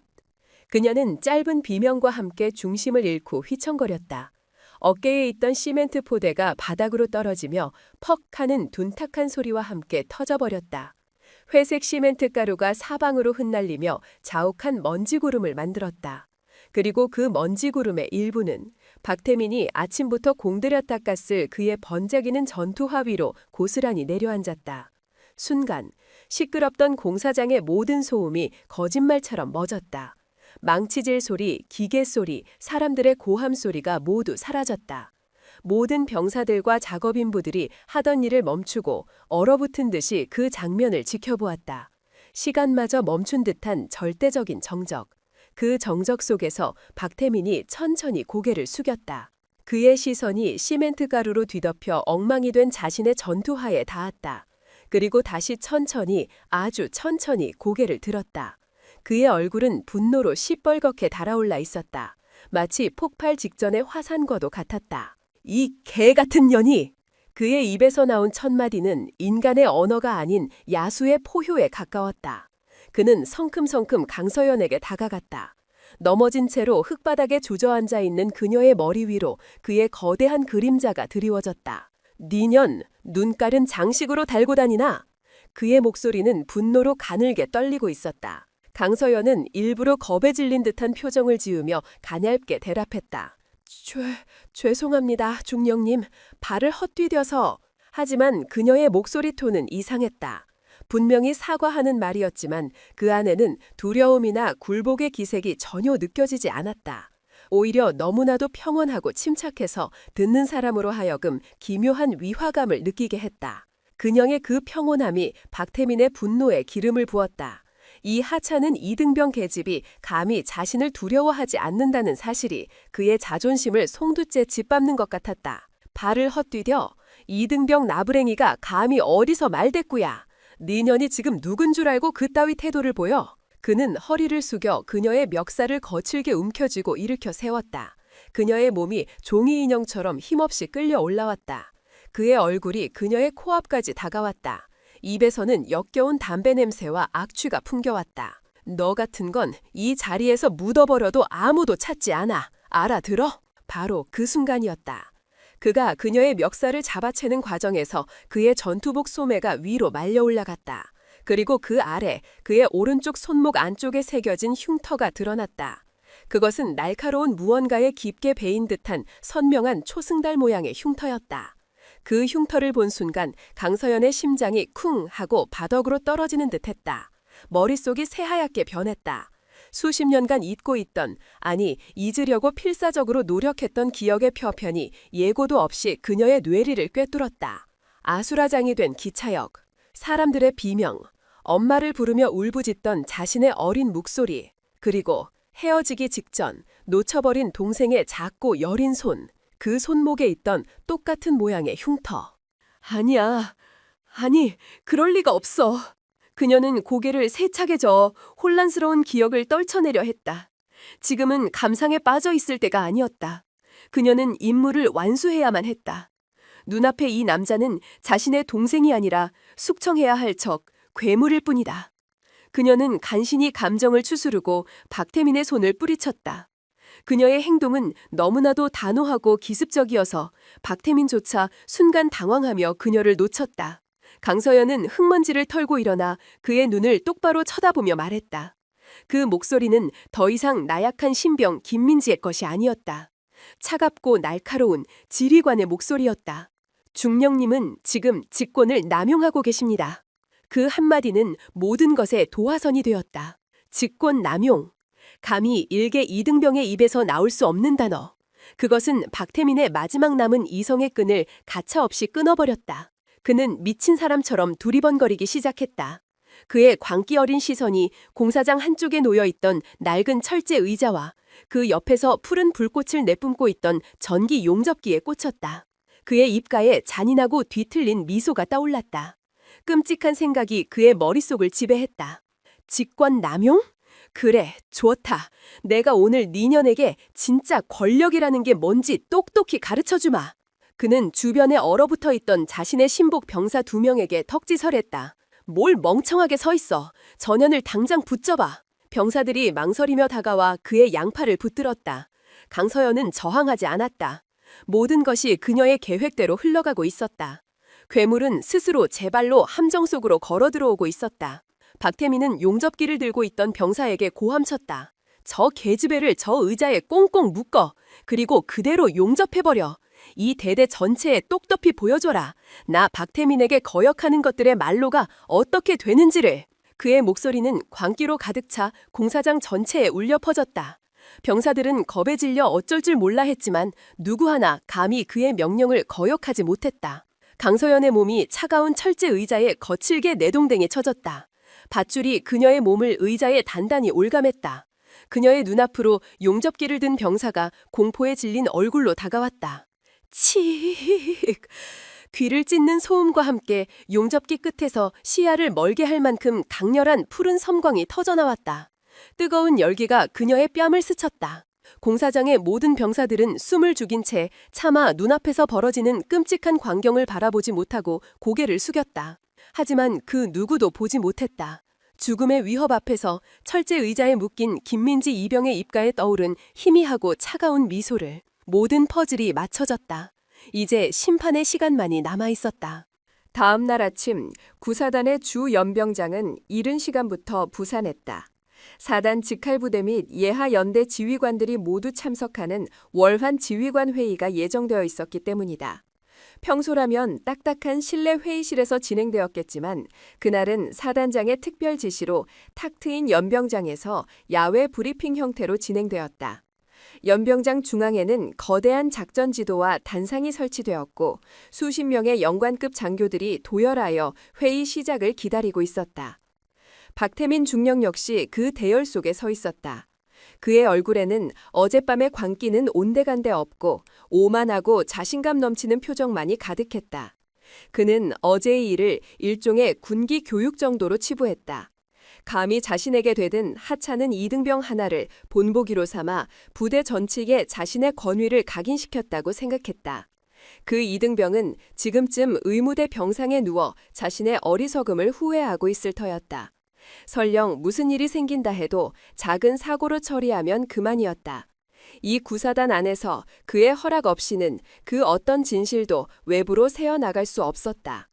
그녀는 짧은 비명과 함께 중심을 잃고 휘청거렸다. 어깨에 있던 시멘트 포대가 바닥으로 떨어지며 퍽 하는 둔탁한 소리와 함께 터져버렸다. 회색 시멘트 가루가 사방으로 흩날리며 자욱한 먼지 구름을 만들었다. 그리고 그 먼지 구름의 일부는 박태민이 아침부터 공들여 닦았을 그의 번쩍이는 전투화 위로 고스란히 내려앉았다. 순간 시끄럽던 공사장의 모든 소음이 거짓말처럼 멎었다. 망치질 소리, 기계 소리, 사람들의 고함 소리가 모두 사라졌다. 모든 병사들과 작업인부들이 하던 일을 멈추고 얼어붙은 듯이 그 장면을 지켜보았다. 시간마저 멈춘 듯한 절대적인 정적. 그 정적 속에서 박태민이 천천히 고개를 숙였다. 그의 시선이 시멘트 가루로 뒤덮여 엉망이 된 자신의 전투화에 닿았다. 그리고 다시 천천히, 아주 천천히 고개를 들었다. 그의 얼굴은 분노로 시뻘겋게 달아올라 있었다. 마치 폭발 직전의 화산과도 같았다. 이 개 같은 년이! 그의 입에서 나온 첫 마디는 인간의 언어가 아닌 야수의 포효에 가까웠다. 그는 성큼성큼 강서연에게 다가갔다. 넘어진 채로 흙바닥에 주저앉아 있는 그녀의 머리 위로 그의 거대한 그림자가 드리워졌다. 니년, 눈깔은 장식으로 달고 다니나? 그의 목소리는 분노로 가늘게 떨리고 있었다. 강서연은 일부러 겁에 질린 듯한 표정을 지으며 가냘게 대답했다. 죄송합니다, 중령님. 발을 헛디뎌서. 하지만 그녀의 목소리 톤은 이상했다. 분명히 사과하는 말이었지만 그 안에는 두려움이나 굴복의 기색이 전혀 느껴지지 않았다. 오히려 너무나도 평온하고 침착해서 듣는 사람으로 하여금 기묘한 위화감을 느끼게 했다. 그녀의 그 평온함이 박태민의 분노에 기름을 부었다. 이 하찮은 이등병 계집이 감히 자신을 두려워하지 않는다는 사실이 그의 자존심을 송두째 짓밟는 것 같았다. 발을 헛디뎌? 이등병 나부랭이가 감히 어디서 말대꾸야. 네 년이 지금 누군 줄 알고 그따위 태도를 보여? 그는 허리를 숙여 그녀의 멱살을 거칠게 움켜쥐고 일으켜 세웠다. 그녀의 몸이 종이 인형처럼 힘없이 끌려 올라왔다. 그의 얼굴이 그녀의 코앞까지 다가왔다. 입에서는 역겨운 담배 냄새와 악취가 풍겨왔다. 너 같은 건 이 자리에서 묻어버려도 아무도 찾지 않아. 알아들어? 바로 그 순간이었다. 그가 그녀의 멱살을 잡아채는 과정에서 그의 전투복 소매가 위로 말려 올라갔다. 그리고 그 아래 그의 오른쪽 손목 안쪽에 새겨진 흉터가 드러났다. 그것은 날카로운 무언가에 깊게 베인 듯한 선명한 초승달 모양의 흉터였다. 그 흉터를 본 순간 강서연의 심장이 쿵 하고 바닥으로 떨어지는 듯했다. 머릿속이 새하얗게 변했다. 수십 년간 잊고 있던, 아니 잊으려고 필사적으로 노력했던 기억의 표편이 예고도 없이 그녀의 뇌리를 꿰뚫었다. 아수라장이 된 기차역, 사람들의 비명, 엄마를 부르며 울부짖던 자신의 어린 목소리, 그리고 헤어지기 직전 놓쳐버린 동생의 작고 여린 손, 그 손목에 있던 똑같은 모양의 흉터. 아니야. 아니, 그럴 리가 없어. 그녀는 고개를 세차게 저어 혼란스러운 기억을 떨쳐내려 했다. 지금은 감상에 빠져 있을 때가 아니었다. 그녀는 임무를 완수해야만 했다. 눈앞에 이 남자는 자신의 동생이 아니라 숙청해야 할 적, 괴물일 뿐이다. 그녀는 간신히 감정을 추스르고 박태민의 손을 뿌리쳤다. 그녀의 행동은 너무나도 단호하고 기습적이어서 박태민조차 순간 당황하며 그녀를 놓쳤다. 강서연은 흙먼지를 털고 일어나 그의 눈을 똑바로 쳐다보며 말했다. 그 목소리는 더 이상 나약한 신병 김민지의 것이 아니었다. 차갑고 날카로운 지휘관의 목소리였다. 중령님은 지금 직권을 남용하고 계십니다. 그 한마디는 모든 것의 도화선이 되었다. 직권 남용. 감히 일개 이등병의 입에서 나올 수 없는 단어. 그것은 박태민의 마지막 남은 이성의 끈을 가차없이 끊어버렸다. 그는 미친 사람처럼 두리번거리기 시작했다. 그의 광기 어린 시선이 공사장 한쪽에 놓여있던 낡은 철제 의자와 그 옆에서 푸른 불꽃을 내뿜고 있던 전기 용접기에 꽂혔다. 그의 입가에 잔인하고 뒤틀린 미소가 떠올랐다. 끔찍한 생각이 그의 머릿속을 지배했다. 직권 남용? 그래, 좋다. 내가 오늘 니년에게 진짜 권력이라는 게 뭔지 똑똑히 가르쳐주마. 그는 주변에 얼어붙어 있던 자신의 신복 병사 2명에게 턱지설했다. 뭘 멍청하게 서 있어. 전현을 당장 붙잡아. 병사들이 망설이며 다가와 그의 양팔을 붙들었다. 강서연은 저항하지 않았다. 모든 것이 그녀의 계획대로 흘러가고 있었다. 괴물은 스스로 제 발로 함정 속으로 걸어 들어오고 있었다. 박태민은 용접기를 들고 있던 병사에게 고함쳤다. 저 계집애를 저 의자에 꽁꽁 묶어. 그리고 그대로 용접해버려. 이 대대 전체에 똑똑히 보여줘라. 나 박태민에게 거역하는 것들의 말로가 어떻게 되는지를. 그의 목소리는 광기로 가득 차 공사장 전체에 울려 퍼졌다. 병사들은 겁에 질려 어쩔 줄 몰라 했지만 누구 하나 감히 그의 명령을 거역하지 못했다. 강서연의 몸이 차가운 철제 의자에 거칠게 내동댕이 쳐졌다. 밧줄이 그녀의 몸을 의자에 단단히 올감했다. 그녀의 눈앞으로 용접기를 든 병사가 공포에 질린 얼굴로 다가왔다. 칙! 귀를 찢는 소음과 함께 용접기 끝에서 시야를 멀게 할 만큼 강렬한 푸른 섬광이 터져나왔다. 뜨거운 열기가 그녀의 뺨을 스쳤다. 공사장의 모든 병사들은 숨을 죽인 채 차마 눈앞에서 벌어지는 끔찍한 광경을 바라보지 못하고 고개를 숙였다. 하지만 그 누구도 보지 못했다. 죽음의 위협 앞에서 철제 의자에 묶인 김민지 이병의 입가에 떠오른 희미하고 차가운 미소를. 모든 퍼즐이 맞춰졌다. 이제 심판의 시간만이 남아있었다. 다음 날 아침 구사단의 주 연병장은 이른 시간부터 부산했다. 사단 직할부대 및 예하 연대 지휘관들이 모두 참석하는 월환 지휘관 회의가 예정되어 있었기 때문이다. 평소라면 딱딱한 실내 회의실에서 진행되었겠지만 그날은 사단장의 특별 지시로 탁 트인 연병장에서 야외 브리핑 형태로 진행되었다. 연병장 중앙에는 거대한 작전 지도와 단상이 설치되었고 수십 명의 영관급 장교들이 도열하여 회의 시작을 기다리고 있었다. 박태민 중령 역시 그 대열 속에 서 있었다. 그의 얼굴에는 어젯밤의 광기는 온데간데 없고 오만하고 자신감 넘치는 표정만이 가득했다. 그는 어제의 일을 일종의 군기 교육 정도로 치부했다. 감히 자신에게 되든 하찮은 이등병 하나를 본보기로 삼아 부대 전체에 자신의 권위를 각인시켰다고 생각했다. 그 이등병은 지금쯤 의무대 병상에 누워 자신의 어리석음을 후회하고 있을 터였다. 설령 무슨 일이 생긴다 해도 작은 사고로 처리하면 그만이었다. 이 구사단 안에서 그의 허락 없이는 그 어떤 진실도 외부로 새어나갈 수 없었다.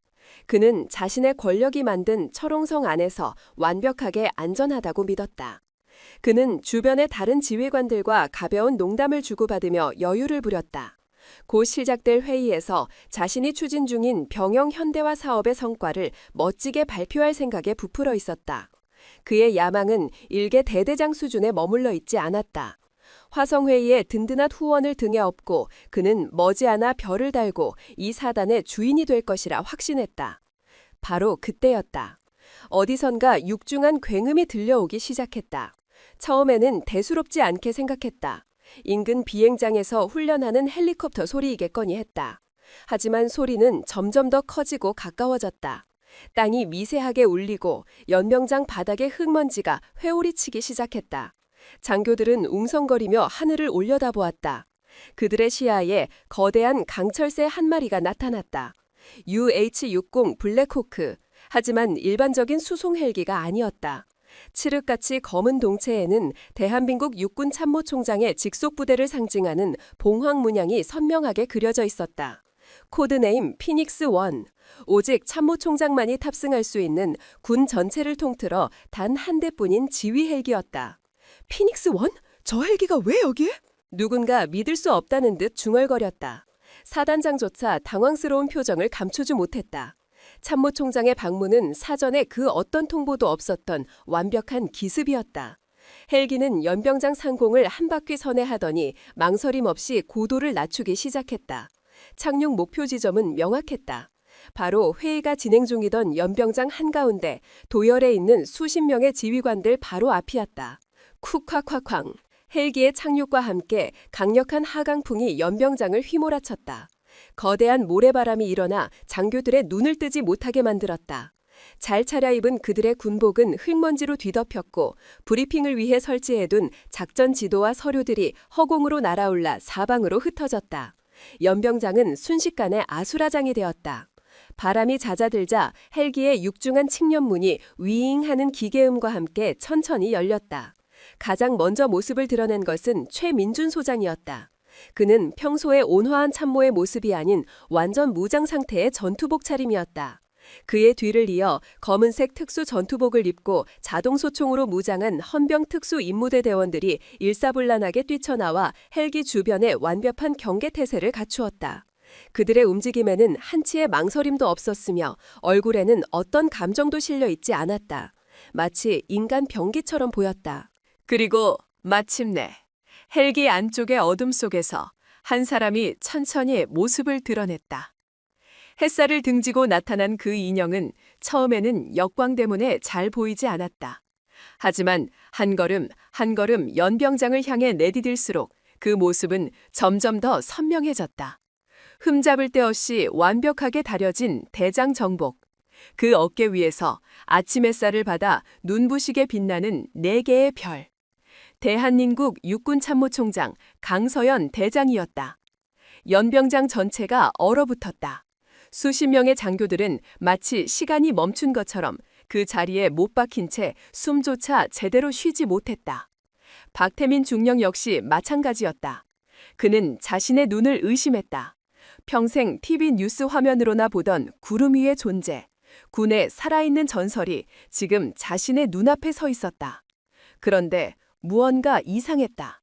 그는 자신의 권력이 만든 철옹성 안에서 완벽하게 안전하다고 믿었다. 그는 주변의 다른 지휘관들과 가벼운 농담을 주고받으며 여유를 부렸다. 곧 시작될 회의에서 자신이 추진 중인 병영 현대화 사업의 성과를 멋지게 발표할 생각에 부풀어 있었다. 그의 야망은 일개 대대장 수준에 머물러 있지 않았다. 화성회의의 든든한 후원을 등에 업고 그는 머지않아 별을 달고 이 사단의 주인이 될 것이라 확신했다. 바로 그때였다. 어디선가 육중한 굉음이 들려오기 시작했다. 처음에는 대수롭지 않게 생각했다. 인근 비행장에서 훈련하는 헬리콥터 소리이겠거니 했다. 하지만 소리는 점점 더 커지고 가까워졌다. 땅이 미세하게 울리고 연병장 바닥의 흙먼지가 회오리치기 시작했다. 장교들은 웅성거리며 하늘을 올려다보았다. 그들의 시야에 거대한 강철새 한 마리가 나타났다. UH-60 블랙호크. 하지만 일반적인 수송 헬기가 아니었다. 칠흑같이 검은 동체에는 대한민국 육군 참모총장의 직속 부대를 상징하는 봉황 문양이 선명하게 그려져 있었다. 코드네임 피닉스1. 오직 참모총장만이 탑승할 수 있는 군 전체를 통틀어 단 한 대뿐인 지휘 헬기였다. 피닉스1? 저 헬기가 왜 여기에? 누군가 믿을 수 없다는 듯 중얼거렸다. 사단장조차 당황스러운 표정을 감추지 못했다. 참모총장의 방문은 사전에 그 어떤 통보도 없었던 완벽한 기습이었다. 헬기는 연병장 상공을 한 바퀴 선회하더니 망설임 없이 고도를 낮추기 시작했다. 착륙 목표 지점은 명확했다. 바로 회의가 진행 중이던 연병장 한가운데 도열에 있는 수십 명의 지휘관들 바로 앞이었다. 쿡콱콱쾅. 헬기의 착륙과 함께 강력한 하강풍이 연병장을 휘몰아쳤다. 거대한 모래바람이 일어나 장교들의 눈을 뜨지 못하게 만들었다. 잘 차려입은 그들의 군복은 흙먼지로 뒤덮였고 브리핑을 위해 설치해둔 작전 지도와 서류들이 허공으로 날아올라 사방으로 흩어졌다. 연병장은 순식간에 아수라장이 되었다. 바람이 잦아들자 헬기의 육중한 측면문이 윙하는 기계음과 함께 천천히 열렸다. 가장 먼저 모습을 드러낸 것은 최민준 소장이었다. 그는 평소의 온화한 참모의 모습이 아닌 완전 무장 상태의 전투복 차림이었다. 그의 뒤를 이어 검은색 특수 전투복을 입고 자동소총으로 무장한 헌병 특수 임무대 대원들이 일사불란하게 뛰쳐나와 헬기 주변에 완벽한 경계태세를 갖추었다. 그들의 움직임에는 한치의 망설임도 없었으며 얼굴에는 어떤 감정도 실려 있지 않았다. 마치 인간 병기처럼 보였다. 그리고 마침내 헬기 안쪽의 어둠 속에서 한 사람이 천천히 모습을 드러냈다. 햇살을 등지고 나타난 그 인형은 처음에는 역광 때문에 잘 보이지 않았다. 하지만 한 걸음 한 걸음 연병장을 향해 내디딜수록 그 모습은 점점 더 선명해졌다. 흠잡을 데 없이 완벽하게 다려진 대장 정복. 그 어깨 위에서 아침 햇살을 받아 눈부시게 빛나는 4개의 별. 대한민국 육군참모총장 강서연 대장이었다. 연병장 전체가 얼어붙었다. 수십 명의 장교들은 마치 시간이 멈춘 것처럼 그 자리에 못 박힌 채 숨조차 제대로 쉬지 못했다. 박태민 중령 역시 마찬가지였다. 그는 자신의 눈을 의심했다. 평생 TV 뉴스 화면으로나 보던 구름 위의 존재, 군의 살아있는 전설이 지금 자신의 눈앞에 서 있었다. 그런데 무언가 이상했다.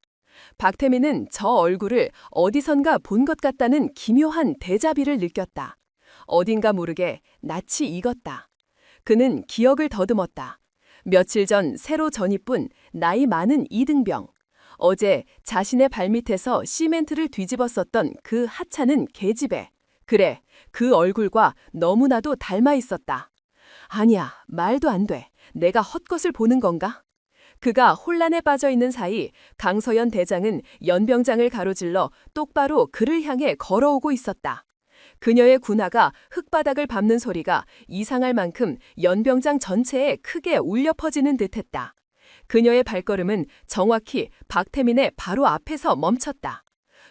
박태민은 저 얼굴을 어디선가 본 것 같다는 기묘한 데자비를 느꼈다. 어딘가 모르게 낯이 익었다. 그는 기억을 더듬었다. 며칠 전 새로 전입분 나이 많은 이등병. 어제 자신의 발밑에서 시멘트를 뒤집었었던 그 하찮은 계집애. 그래, 그 얼굴과 너무나도 닮아 있었다. 아니야, 말도 안 돼. 내가 헛것을 보는 건가? 그가 혼란에 빠져 있는 사이 강서연 대장은 연병장을 가로질러 똑바로 그를 향해 걸어오고 있었다. 그녀의 군화가 흙바닥을 밟는 소리가 이상할 만큼 연병장 전체에 크게 울려 퍼지는 듯했다. 그녀의 발걸음은 정확히 박태민의 바로 앞에서 멈췄다.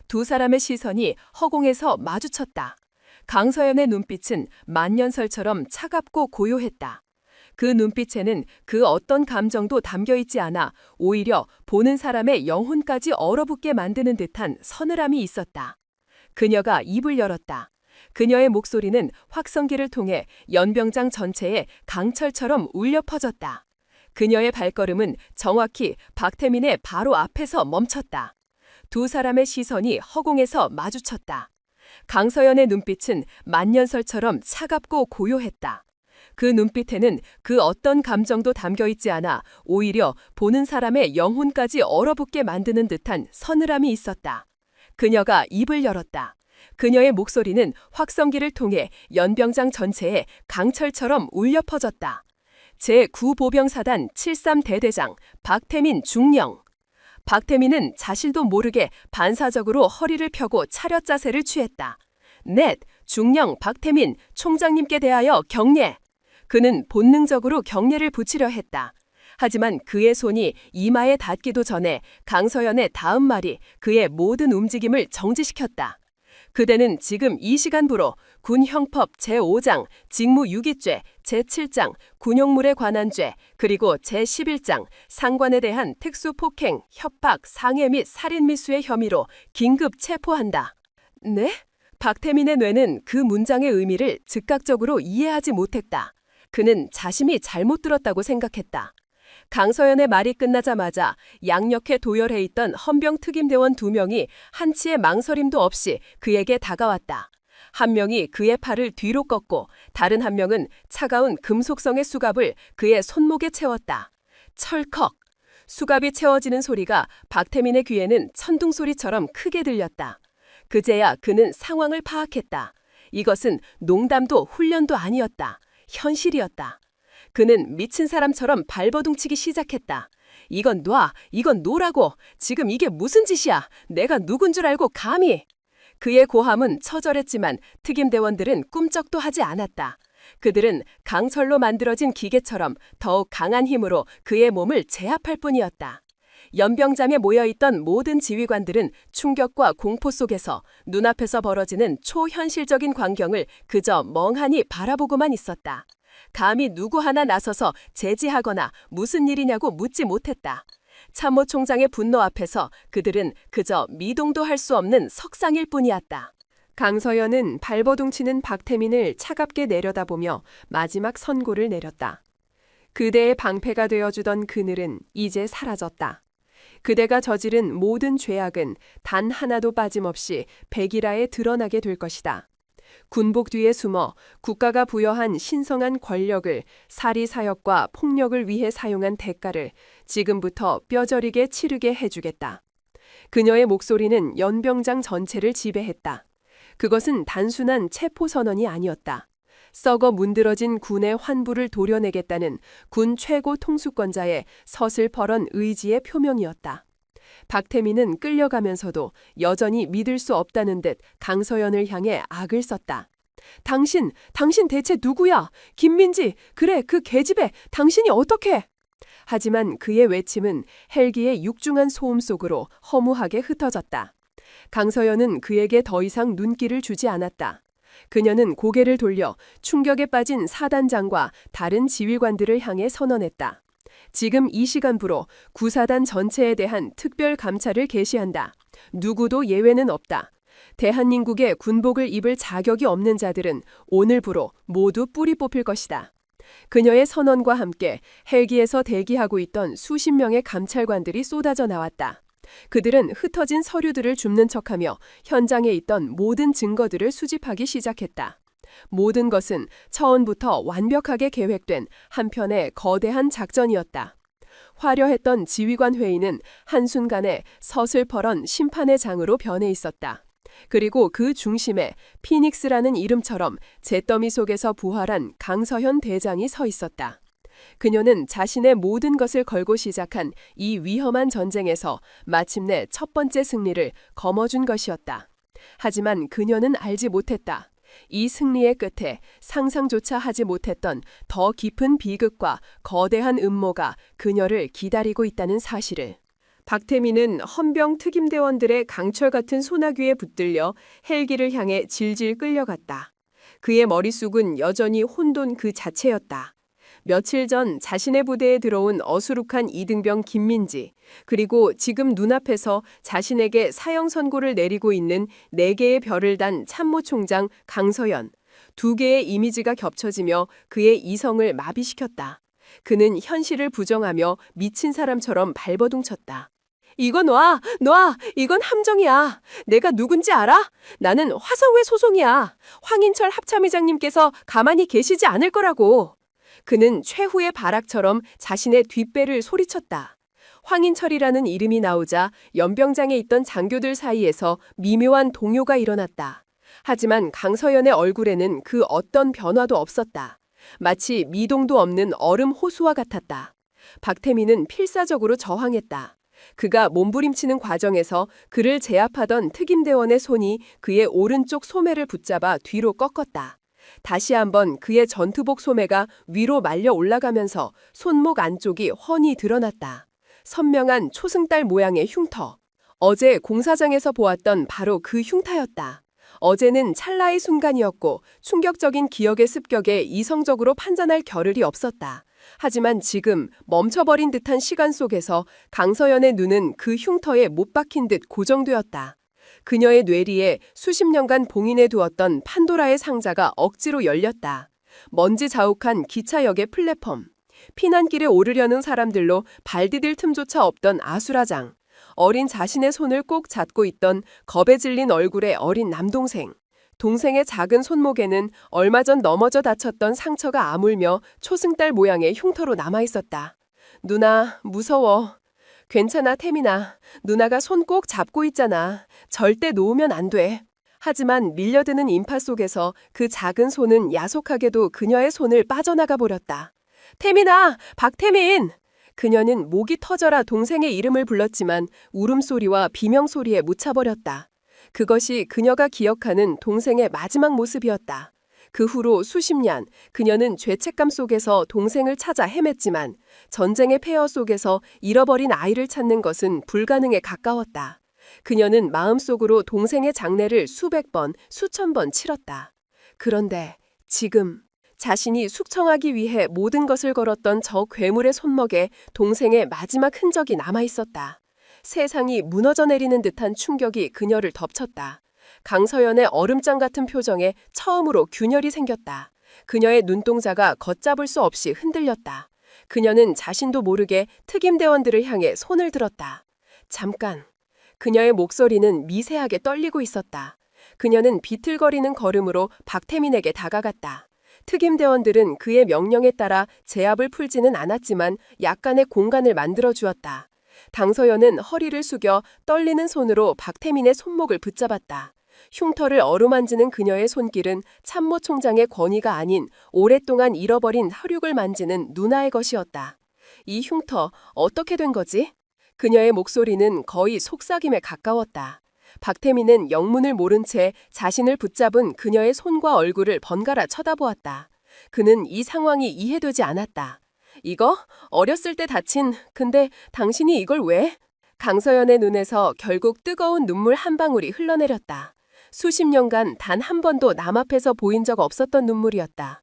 두 사람의 시선이 허공에서 마주쳤다. 강서연의 눈빛은 만년설처럼 차갑고 고요했다. 그 눈빛에는 그 어떤 감정도 담겨있지 않아 오히려 보는 사람의 영혼까지 얼어붙게 만드는 듯한 서늘함이 있었다. 그녀가 입을 열었다. 그녀의 목소리는 확성기를 통해 연병장 전체에 강철처럼 울려 퍼졌다. 그녀의 발걸음은 정확히 박태민의 바로 앞에서 멈췄다. 두 사람의 시선이 허공에서 마주쳤다. 강서연의 눈빛은 만년설처럼 차갑고 고요했다. 그 눈빛에는 그 어떤 감정도 담겨있지 않아 오히려 보는 사람의 영혼까지 얼어붙게 만드는 듯한 서늘함이 있었다. 그녀가 입을 열었다. 그녀의 목소리는 확성기를 통해 연병장 전체에 강철처럼 울려 퍼졌다. 제9보병사단 73대대장 박태민 중령. 박태민은 자신도 모르게 반사적으로 허리를 펴고 차렷 자세를 취했다. 넷, 중령 박태민 총장님께 대하여 경례. 그는 본능적으로 경례를 붙이려 했다. 하지만 그의 손이 이마에 닿기도 전에 강서연의 다음 말이 그의 모든 움직임을 정지시켰다. 그대는 지금 이 시간부로 군형법 제5장 직무유기죄, 제7장 군용물에 관한 죄, 그리고 제11장 상관에 대한 특수폭행, 협박, 상해 및 살인 미수의 혐의로 긴급 체포한다. 네? 박태민의 뇌는 그 문장의 의미를 즉각적으로 이해하지 못했다. 그는 자신이 잘못 들었다고 생각했다. 강서연의 말이 끝나자마자 양옆에 도열해 있던 헌병 특임대원 2명이 한치의 망설임도 없이 그에게 다가왔다. 한 명이 그의 팔을 뒤로 꺾고 다른 한 명은 차가운 금속성의 수갑을 그의 손목에 채웠다. 철컥! 수갑이 채워지는 소리가 박태민의 귀에는 천둥소리처럼 크게 들렸다. 그제야 그는 상황을 파악했다. 이것은 농담도 훈련도 아니었다. 현실이었다. 그는 미친 사람처럼 발버둥치기 시작했다. 이건 놔, 이건 놓으라고. 지금 이게 무슨 짓이야. 내가 누군 줄 알고 감히. 그의 고함은 처절했지만 특임대원들은 꿈쩍도 하지 않았다. 그들은 강철로 만들어진 기계처럼 더욱 강한 힘으로 그의 몸을 제압할 뿐이었다. 연병장에 모여있던 모든 지휘관들은 충격과 공포 속에서 눈앞에서 벌어지는 초현실적인 광경을 그저 멍하니 바라보고만 있었다. 감히 누구 하나 나서서 제지하거나 무슨 일이냐고 묻지 못했다. 참모총장의 분노 앞에서 그들은 그저 미동도 할 수 없는 석상일 뿐이었다. 강서연은 발버둥치는 박태민을 차갑게 내려다보며 마지막 선고를 내렸다. 그대의 방패가 되어주던 그늘은 이제 사라졌다. 그대가 저지른 모든 죄악은 단 하나도 빠짐없이 백일하에 드러나게 될 것이다. 군복 뒤에 숨어 국가가 부여한 신성한 권력을 사리사욕과 폭력을 위해 사용한 대가를 지금부터 뼈저리게 치르게 해주겠다. 그녀의 목소리는 연병장 전체를 지배했다. 그것은 단순한 체포선언이 아니었다. 썩어 문드러진 군의 환부를 도려내겠다는 군 최고 통수권자의 서슬퍼런 의지의 표명이었다. 박태민은 끌려가면서도 여전히 믿을 수 없다는 듯 강서연을 향해 악을 썼다. 당신 대체 누구야? 김민지, 그래 그 계집애, 당신이 어떻게? 하지만 그의 외침은 헬기의 육중한 소음 속으로 허무하게 흩어졌다. 강서연은 그에게 더 이상 눈길을 주지 않았다. 그녀는 고개를 돌려 충격에 빠진 사단장과 다른 지휘관들을 향해 선언했다. 지금 이 시간부로 구사단 전체에 대한 특별 감찰을 개시한다. 누구도 예외는 없다. 대한민국의 군복을 입을 자격이 없는 자들은 오늘부로 모두 뿌리 뽑힐 것이다. 그녀의 선언과 함께 헬기에서 대기하고 있던 수십 명의 감찰관들이 쏟아져 나왔다. 그들은 흩어진 서류들을 줍는 척하며 현장에 있던 모든 증거들을 수집하기 시작했다. 모든 것은 처음부터 완벽하게 계획된 한편의 거대한 작전이었다. 화려했던 지휘관 회의는 한순간에 서슬퍼런 심판의 장으로 변해 있었다. 그리고 그 중심에 피닉스라는 이름처럼 잿더미 속에서 부활한 강서현 대장이 서 있었다. 그녀는 자신의 모든 것을 걸고 시작한 이 위험한 전쟁에서 마침내 첫 번째 승리를 거머쥔 것이었다. 하지만 그녀는 알지 못했다. 이 승리의 끝에 상상조차 하지 못했던 더 깊은 비극과 거대한 음모가 그녀를 기다리고 있다는 사실을. 박태민은 헌병 특임대원들의 강철 같은 소나귀에 붙들려 헬기를 향해 질질 끌려갔다. 그의 머릿속은 여전히 혼돈 그 자체였다. 며칠 전 자신의 부대에 들어온 어수룩한 이등병 김민지, 그리고 지금 눈앞에서 자신에게 사형 선고를 내리고 있는 4개의 별을 단 참모총장 강서연. 2개의 이미지가 겹쳐지며 그의 이성을 마비시켰다. 그는 현실을 부정하며 미친 사람처럼 발버둥쳤다. 이건 놔! 이건 함정이야. 내가 누군지 알아? 나는 화성회 소송이야. 황인철 합참의장님께서 가만히 계시지 않을 거라고. 그는 최후의 발악처럼 자신의 뒷배를 소리쳤다. 황인철이라는 이름이 나오자 연병장에 있던 장교들 사이에서 미묘한 동요가 일어났다. 하지만 강서연의 얼굴에는 그 어떤 변화도 없었다. 마치 미동도 없는 얼음 호수와 같았다. 박태민은 필사적으로 저항했다. 그가 몸부림치는 과정에서 그를 제압하던 특임대원의 손이 그의 오른쪽 소매를 붙잡아 뒤로 꺾었다. 다시 한번 그의 전투복 소매가 위로 말려 올라가면서 손목 안쪽이 훤히 드러났다. 선명한 초승달 모양의 흉터. 어제 공사장에서 보았던 바로 그 흉터였다. 어제는 찰나의 순간이었고 충격적인 기억의 습격에 이성적으로 판단할 겨를이 없었다. 하지만 지금 멈춰버린 듯한 시간 속에서 강서연의 눈은 그 흉터에 못 박힌 듯 고정되었다. 그녀의 뇌리에 수십 년간 봉인해 두었던 판도라의 상자가 억지로 열렸다. 먼지 자욱한 기차역의 플랫폼. 피난길에 오르려는 사람들로 발 디딜 틈조차 없던 아수라장. 어린 자신의 손을 꼭 잡고 있던 겁에 질린 얼굴의 어린 남동생. 동생의 작은 손목에는 얼마 전 넘어져 다쳤던 상처가 아물며 초승달 모양의 흉터로 남아있었다. 누나, 무서워. 괜찮아, 태민아. 누나가 손 꼭 잡고 있잖아. 절대 놓으면 안 돼. 하지만 밀려드는 인파 속에서 그 작은 손은 야속하게도 그녀의 손을 빠져나가 버렸다. 태민아! 박태민! 그녀는 목이 터져라 동생의 이름을 불렀지만 울음소리와 비명소리에 묻혀버렸다. 그것이 그녀가 기억하는 동생의 마지막 모습이었다. 그 후로 수십 년 그녀는 죄책감 속에서 동생을 찾아 헤맸지만 전쟁의 폐허 속에서 잃어버린 아이를 찾는 것은 불가능에 가까웠다. 그녀는 마음속으로 동생의 장례를 수백 번, 수천 번 치렀다. 그런데 지금 자신이 숙청하기 위해 모든 것을 걸었던 저 괴물의 손목에 동생의 마지막 흔적이 남아있었다. 세상이 무너져 내리는 듯한 충격이 그녀를 덮쳤다. 강서연의 얼음장 같은 표정에 처음으로 균열이 생겼다. 그녀의 눈동자가 걷잡을 수 없이 흔들렸다. 그녀는 자신도 모르게 특임대원들을 향해 손을 들었다. 잠깐. 그녀의 목소리는 미세하게 떨리고 있었다. 그녀는 비틀거리는 걸음으로 박태민에게 다가갔다. 특임대원들은 그의 명령에 따라 제압을 풀지는 않았지만 약간의 공간을 만들어 주었다. 당서연은 허리를 숙여 떨리는 손으로 박태민의 손목을 붙잡았다. 흉터를 어루만지는 그녀의 손길은 참모총장의 권위가 아닌 오랫동안 잃어버린 혈육을 만지는 누나의 것이었다. 이 흉터 어떻게 된 거지? 그녀의 목소리는 거의 속삭임에 가까웠다. 박태민은 영문을 모른 채 자신을 붙잡은 그녀의 손과 얼굴을 번갈아 쳐다보았다. 그는 이 상황이 이해되지 않았다. 이거? 어렸을 때 다친, 근데 당신이 이걸 왜? 강서연의 눈에서 결국 뜨거운 눈물 한 방울이 흘러내렸다. 수십 년간 단 한 번도 남 앞에서 보인 적 없었던 눈물이었다.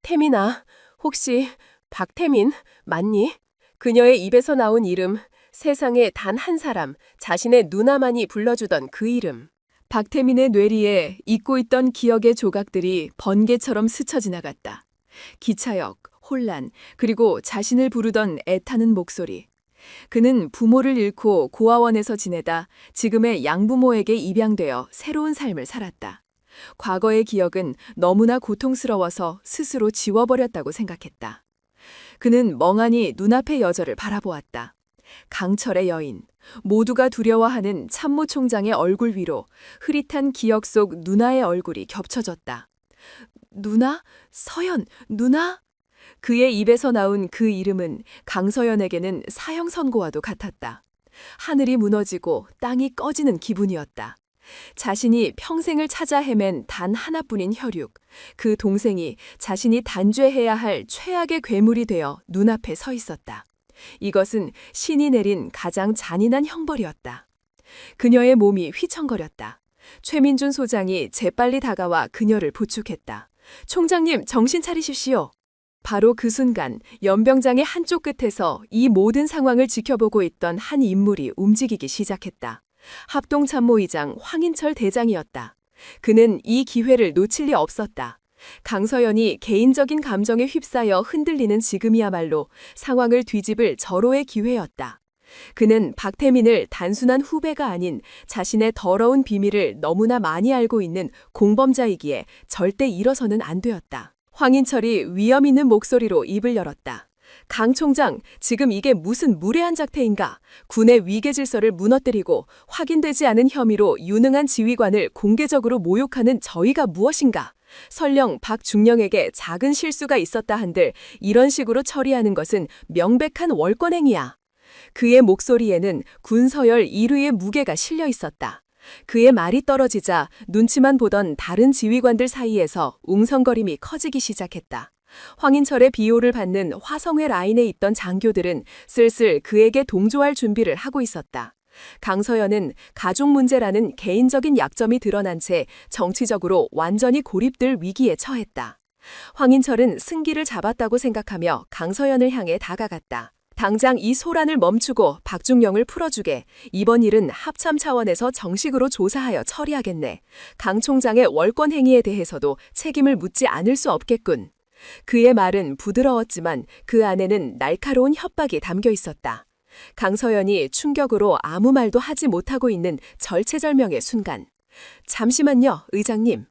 태민아, 혹시 박태민 맞니? 그녀의 입에서 나온 이름, 세상에 단 한 사람, 자신의 누나만이 불러주던 그 이름. 박태민의 뇌리에 잊고 있던 기억의 조각들이 번개처럼 스쳐 지나갔다. 기차역, 혼란, 그리고 자신을 부르던 애타는 목소리. 그는 부모를 잃고 고아원에서 지내다 지금의 양부모에게 입양되어 새로운 삶을 살았다. 과거의 기억은 너무나 고통스러워서 스스로 지워버렸다고 생각했다. 그는 멍하니 눈앞의 여자를 바라보았다. 강철의 여인, 모두가 두려워하는 참모총장의 얼굴 위로 흐릿한 기억 속 누나의 얼굴이 겹쳐졌다. 누나? 서연, 누나? 그의 입에서 나온 그 이름은 강서연에게는 사형 선고와도 같았다. 하늘이 무너지고 땅이 꺼지는 기분이었다. 자신이 평생을 찾아 헤맨 단 하나뿐인 혈육, 그 동생이 자신이 단죄해야 할 최악의 괴물이 되어 눈앞에 서 있었다. 이것은 신이 내린 가장 잔인한 형벌이었다. 그녀의 몸이 휘청거렸다. 최민준 소장이 재빨리 다가와 그녀를 부축했다. 총장님, 정신 차리십시오. 바로 그 순간 연병장의 한쪽 끝에서 이 모든 상황을 지켜보고 있던 한 인물이 움직이기 시작했다. 합동참모의장 황인철 대장이었다. 그는 이 기회를 놓칠 리 없었다. 강서연이 개인적인 감정에 휩싸여 흔들리는 지금이야말로 상황을 뒤집을 절호의 기회였다. 그는 박태민을 단순한 후배가 아닌 자신의 더러운 비밀을 너무나 많이 알고 있는 공범자이기에 절대 일어서는 안 되었다. 황인철이 위험 있는 목소리로 입을 열었다. 강 총장, 지금 이게 무슨 무례한 작태인가? 군의 위계 질서를 무너뜨리고 확인되지 않은 혐의로 유능한 지휘관을 공개적으로 모욕하는 저희가 무엇인가? 설령 박중령에게 작은 실수가 있었다 한들 이런 식으로 처리하는 것은 명백한 월권행위야. 그의 목소리에는 군서열 1위의 무게가 실려 있었다. 그의 말이 떨어지자 눈치만 보던 다른 지휘관들 사이에서 웅성거림이 커지기 시작했다. 황인철의 비호를 받는 화성회 라인에 있던 장교들은 슬슬 그에게 동조할 준비를 하고 있었다. 강서연은 가족 문제라는 개인적인 약점이 드러난 채 정치적으로 완전히 고립될 위기에 처했다. 황인철은 승기를 잡았다고 생각하며 강서연을 향해 다가갔다. 당장 이 소란을 멈추고 박중령을 풀어주게. 이번 일은 합참 차원에서 정식으로 조사하여 처리하겠네. 강 총장의 월권 행위에 대해서도 책임을 묻지 않을 수 없겠군. 그의 말은 부드러웠지만 그 안에는 날카로운 협박이 담겨 있었다. 강서연이 충격으로 아무 말도 하지 못하고 있는 절체절명의 순간. 잠시만요, 의장님.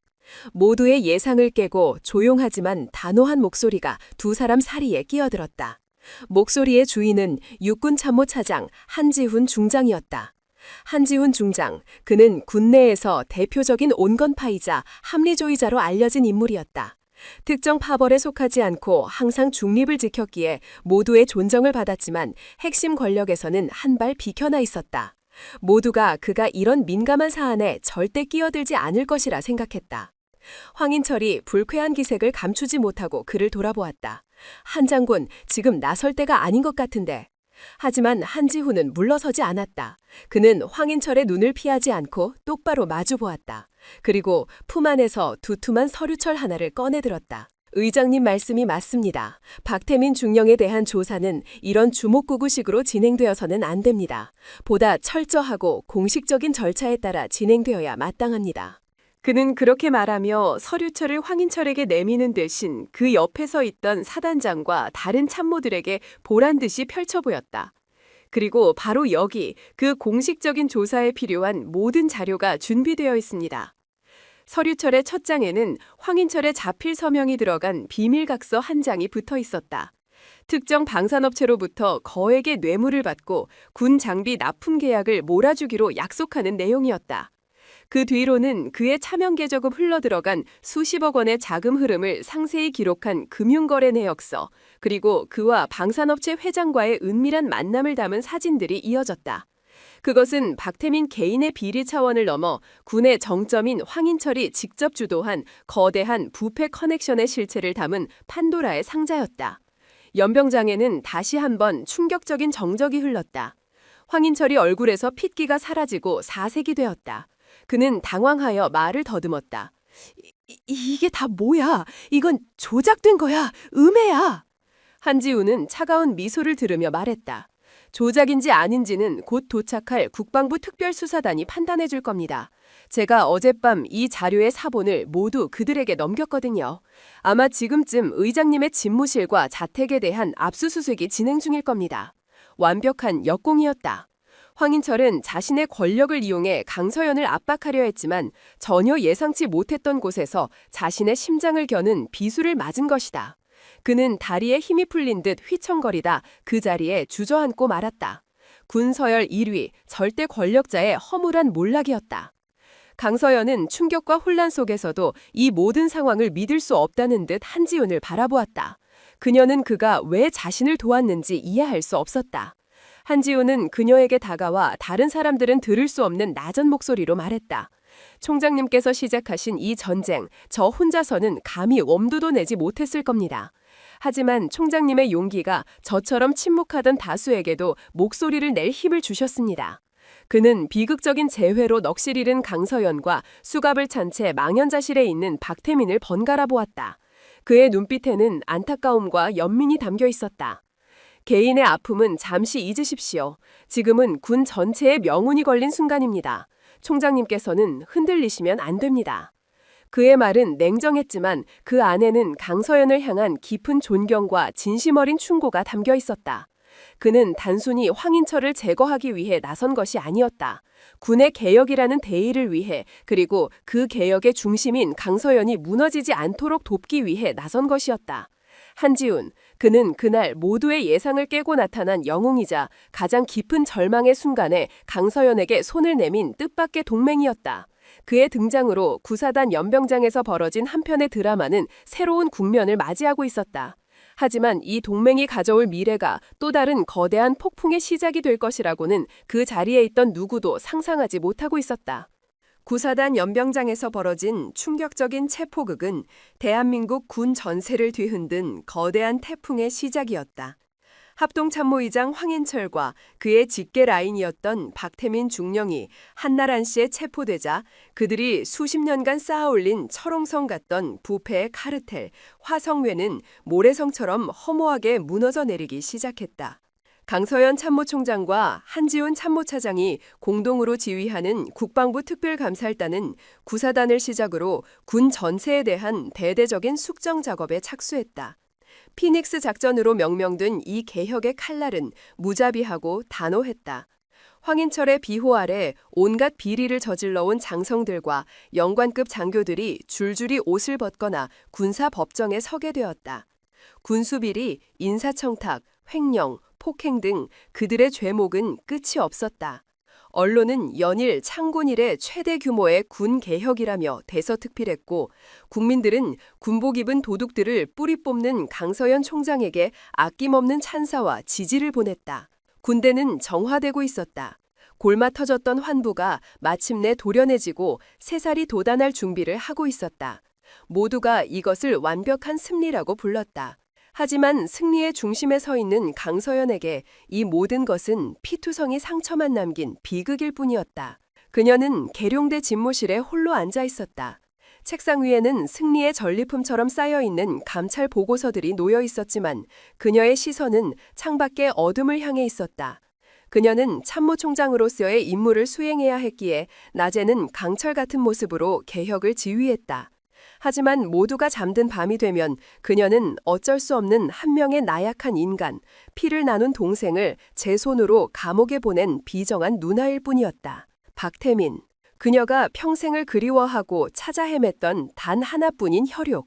모두의 예상을 깨고 조용하지만 단호한 목소리가 두 사람 사이에 끼어들었다. 목소리의 주인은 육군 참모차장 한지훈 중장이었다. 한지훈 중장, 그는 군내에서 대표적인 온건파이자 합리주의자로 알려진 인물이었다. 특정 파벌에 속하지 않고 항상 중립을 지켰기에 모두의 존정을 받았지만 핵심 권력에서는 한 발 비켜나 있었다. 모두가 그가 이런 민감한 사안에 절대 끼어들지 않을 것이라 생각했다. 황인철이 불쾌한 기색을 감추지 못하고 그를 돌아보았다. 한 장군, 지금 나설 때가 아닌 것 같은데. 하지만 한지훈은 물러서지 않았다. 그는 황인철의 눈을 피하지 않고 똑바로 마주보았다. 그리고 품 안에서 두툼한 서류철 하나를 꺼내들었다. 의장님 말씀이 맞습니다. 박태민 중령에 대한 조사는 이런 주목구구식으로 진행되어서는 안 됩니다. 보다 철저하고 공식적인 절차에 따라 진행되어야 마땅합니다. 그는 그렇게 말하며 서류철을 황인철에게 내미는 대신 그 옆에 서 있던 사단장과 다른 참모들에게 보란 듯이 펼쳐 보였다. 그리고 바로 여기 그 공식적인 조사에 필요한 모든 자료가 준비되어 있습니다. 서류철의 첫 장에는 황인철의 자필 서명이 들어간 비밀각서 한 장이 붙어 있었다. 특정 방산업체로부터 거액의 뇌물을 받고 군 장비 납품 계약을 몰아주기로 약속하는 내용이었다. 그 뒤로는 그의 차명 계좌금 흘러들어간 수십억 원의 자금 흐름을 상세히 기록한 금융거래 내역서, 그리고 그와 방산업체 회장과의 은밀한 만남을 담은 사진들이 이어졌다. 그것은 박태민 개인의 비리 차원을 넘어 군의 정점인 황인철이 직접 주도한 거대한 부패 커넥션의 실체를 담은 판도라의 상자였다. 연병장에는 다시 한번 충격적인 정적이 흘렀다. 황인철이 얼굴에서 핏기가 사라지고 사색이 되었다. 그는 당황하여 말을 더듬었다. 이게 다 뭐야? 이건 조작된 거야. 음해야. 한지훈은 차가운 미소를 들으며 말했다. 조작인지 아닌지는 곧 도착할 국방부 특별수사단이 판단해 줄 겁니다. 제가 어젯밤 이 자료의 사본을 모두 그들에게 넘겼거든요. 아마 지금쯤 의장님의 집무실과 자택에 대한 압수수색이 진행 중일 겁니다. 완벽한 역공이었다. 황인철은 자신의 권력을 이용해 강서연을 압박하려 했지만 전혀 예상치 못했던 곳에서 자신의 심장을 겨눈 비수를 맞은 것이다. 그는 다리에 힘이 풀린 듯 휘청거리다 그 자리에 주저앉고 말았다. 군서열 1위, 절대 권력자의 허물한 몰락이었다. 강서연은 충격과 혼란 속에서도 이 모든 상황을 믿을 수 없다는 듯 한지훈을 바라보았다. 그녀는 그가 왜 자신을 도왔는지 이해할 수 없었다. 한지훈은 그녀에게 다가와 다른 사람들은 들을 수 없는 낮은 목소리로 말했다. 총장님께서 시작하신 이 전쟁, 저 혼자서는 감히 엄두도 내지 못했을 겁니다. 하지만 총장님의 용기가 저처럼 침묵하던 다수에게도 목소리를 낼 힘을 주셨습니다. 그는 비극적인 재회로 넋을 잃은 강서연과 수갑을 찬 채 망연자실해 있는 박태민을 번갈아 보았다. 그의 눈빛에는 안타까움과 연민이 담겨 있었다. 개인의 아픔은 잠시 잊으십시오. 지금은 군 전체의 명운이 걸린 순간입니다. 총장님께서는 흔들리시면 안 됩니다. 그의 말은 냉정했지만 그 안에는 강서연을 향한 깊은 존경과 진심 어린 충고가 담겨 있었다. 그는 단순히 황인철을 제거하기 위해 나선 것이 아니었다. 군의 개혁이라는 대의를 위해, 그리고 그 개혁의 중심인 강서연이 무너지지 않도록 돕기 위해 나선 것이었다. 한지훈, 그는 그날 모두의 예상을 깨고 나타난 영웅이자 가장 깊은 절망의 순간에 강서연에게 손을 내민 뜻밖의 동맹이었다. 그의 등장으로 구사단 연병장에서 벌어진 한편의 드라마는 새로운 국면을 맞이하고 있었다. 하지만 이 동맹이 가져올 미래가 또 다른 거대한 폭풍의 시작이 될 것이라고는 그 자리에 있던 누구도 상상하지 못하고 있었다. 구사단 연병장에서 벌어진 충격적인 체포극은 대한민국 군 전세를 뒤흔든 거대한 태풍의 시작이었다. 합동참모의장 황인철과 그의 직계 라인이었던 박태민 중령이 한날 한시에 체포되자 그들이 수십 년간 쌓아올린 철옹성 같던 부패의 카르텔, 화성회는 모래성처럼 허무하게 무너져 내리기 시작했다. 강서연 참모총장과 한지훈 참모차장이 공동으로 지휘하는 국방부 특별감찰단은 구사단을 시작으로 군 전체에 대한 대대적인 숙정 작업에 착수했다. 피닉스 작전으로 명명된 이 개혁의 칼날은 무자비하고 단호했다. 황인철의 비호 아래 온갖 비리를 저질러온 장성들과 영관급 장교들이 줄줄이 옷을 벗거나 군사법정에 서게 되었다. 군수비리, 인사청탁, 횡령, 폭행 등 그들의 죄목은 끝이 없었다. 언론은 연일 창군일의 최대 규모의 군 개혁이라며 대서특필했고, 국민들은 군복 입은 도둑들을 뿌리 뽑는 강서연 총장에게 아낌없는 찬사와 지지를 보냈다. 군대는 정화되고 있었다. 골마 터졌던 환부가 마침내 도련해지고 새살이 돋아날 준비를 하고 있었다. 모두가 이것을 완벽한 승리라고 불렀다. 하지만 승리의 중심에 서 있는 강서연에게 이 모든 것은 피투성이 상처만 남긴 비극일 뿐이었다. 그녀는 계룡대 집무실에 홀로 앉아 있었다. 책상 위에는 승리의 전리품처럼 쌓여있는 감찰 보고서들이 놓여 있었지만 그녀의 시선은 창밖의 어둠을 향해 있었다. 그녀는 참모총장으로서의 임무를 수행해야 했기에 낮에는 강철 같은 모습으로 개혁을 지휘했다. 하지만 모두가 잠든 밤이 되면 그녀는 어쩔 수 없는 한 명의 나약한 인간, 피를 나눈 동생을 제 손으로 감옥에 보낸 비정한 누나일 뿐이었다. 박태민. 그녀가 평생을 그리워하고 찾아 헤맸던 단 하나뿐인 혈육.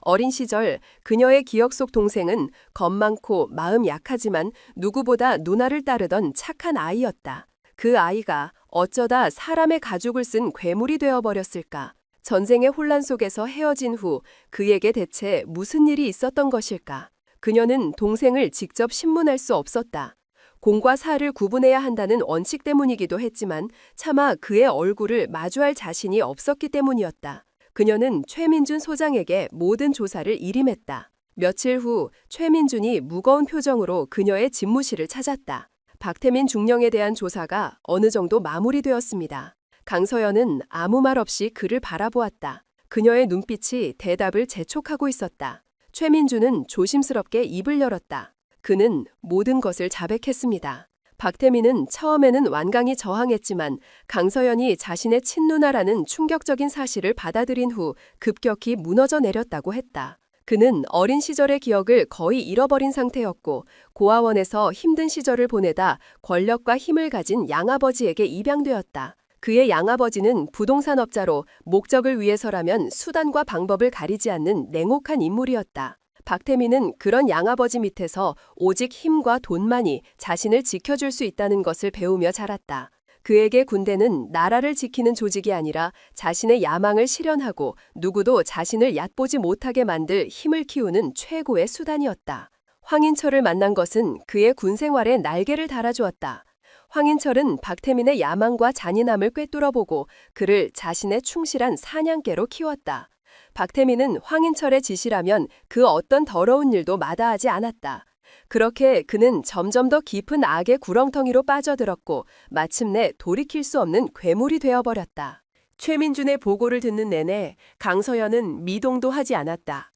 어린 시절 그녀의 기억 속 동생은 겁 많고 마음 약하지만 누구보다 누나를 따르던 착한 아이였다. 그 아이가 어쩌다 사람의 가죽을 쓴 괴물이 되어버렸을까? 전쟁의 혼란 속에서 헤어진 후 그에게 대체 무슨 일이 있었던 것일까? 그녀는 동생을 직접 신문할 수 없었다. 공과 사를 구분해야 한다는 원칙 때문이기도 했지만 차마 그의 얼굴을 마주할 자신이 없었기 때문이었다. 그녀는 최민준 소장에게 모든 조사를 일임했다. 며칠 후 최민준이 무거운 표정으로 그녀의 집무실을 찾았다. 박태민 중령에 대한 조사가 어느 정도 마무리되었습니다. 강서연은 아무 말 없이 그를 바라보았다. 그녀의 눈빛이 대답을 재촉하고 있었다. 최민준은 조심스럽게 입을 열었다. 그는 모든 것을 자백했습니다. 박태민은 처음에는 완강히 저항했지만 강서연이 자신의 친누나라는 충격적인 사실을 받아들인 후 급격히 무너져 내렸다고 했다. 그는 어린 시절의 기억을 거의 잃어버린 상태였고 고아원에서 힘든 시절을 보내다 권력과 힘을 가진 양아버지에게 입양되었다. 그의 양아버지는 부동산업자로 목적을 위해서라면 수단과 방법을 가리지 않는 냉혹한 인물이었다. 박태민은 그런 양아버지 밑에서 오직 힘과 돈만이 자신을 지켜줄 수 있다는 것을 배우며 자랐다. 그에게 군대는 나라를 지키는 조직이 아니라 자신의 야망을 실현하고 누구도 자신을 얕보지 못하게 만들 힘을 키우는 최고의 수단이었다. 황인철을 만난 것은 그의 군 생활에 날개를 달아주었다. 황인철은 박태민의 야망과 잔인함을 꿰뚫어보고 그를 자신의 충실한 사냥개로 키웠다. 박태민은 황인철의 지시라면 그 어떤 더러운 일도 마다하지 않았다. 그렇게 그는 점점 더 깊은 악의 구렁텅이로 빠져들었고 마침내 돌이킬 수 없는 괴물이 되어버렸다. 최민준의 보고를 듣는 내내 강서연은 미동도 하지 않았다.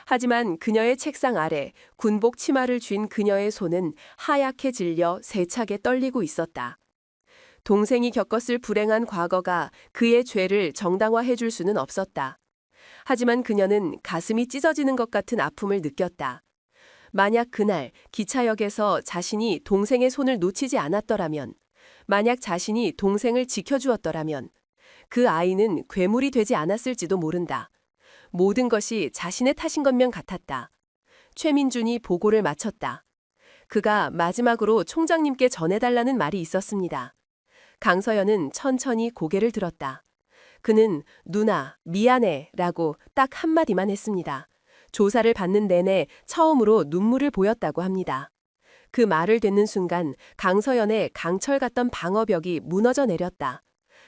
하지만 그녀의 책상 아래 군복 치마를 쥔 그녀의 손은 하얗게 질려 세차게 떨리고 있었다. 동생이 겪었을 불행한 과거가 그의 죄를 정당화해 줄 수는 없었다. 하지만 그녀는 가슴이 찢어지는 것 같은 아픔을 느꼈다. 만약 그날 기차역에서 자신이 동생의 손을 놓치지 않았더라면, 만약 자신이 동생을 지켜주었더라면 그 아이는 괴물이 되지 않았을지도 모른다. 모든 것이 자신의 탓인 것만 같았다. 최민준이 보고를 마쳤다. 그가 마지막으로 총장님께 전해달라는 말이 있었습니다. 강서연은 천천히 고개를 들었다. 그는 누나, 미안해 라고 딱 한마디만 했습니다. 조사를 받는 내내 처음으로 눈물을 보였다고 합니다. 그 말을 듣는 순간 강서연의 강철 같던 방어벽이 무너져 내렸다.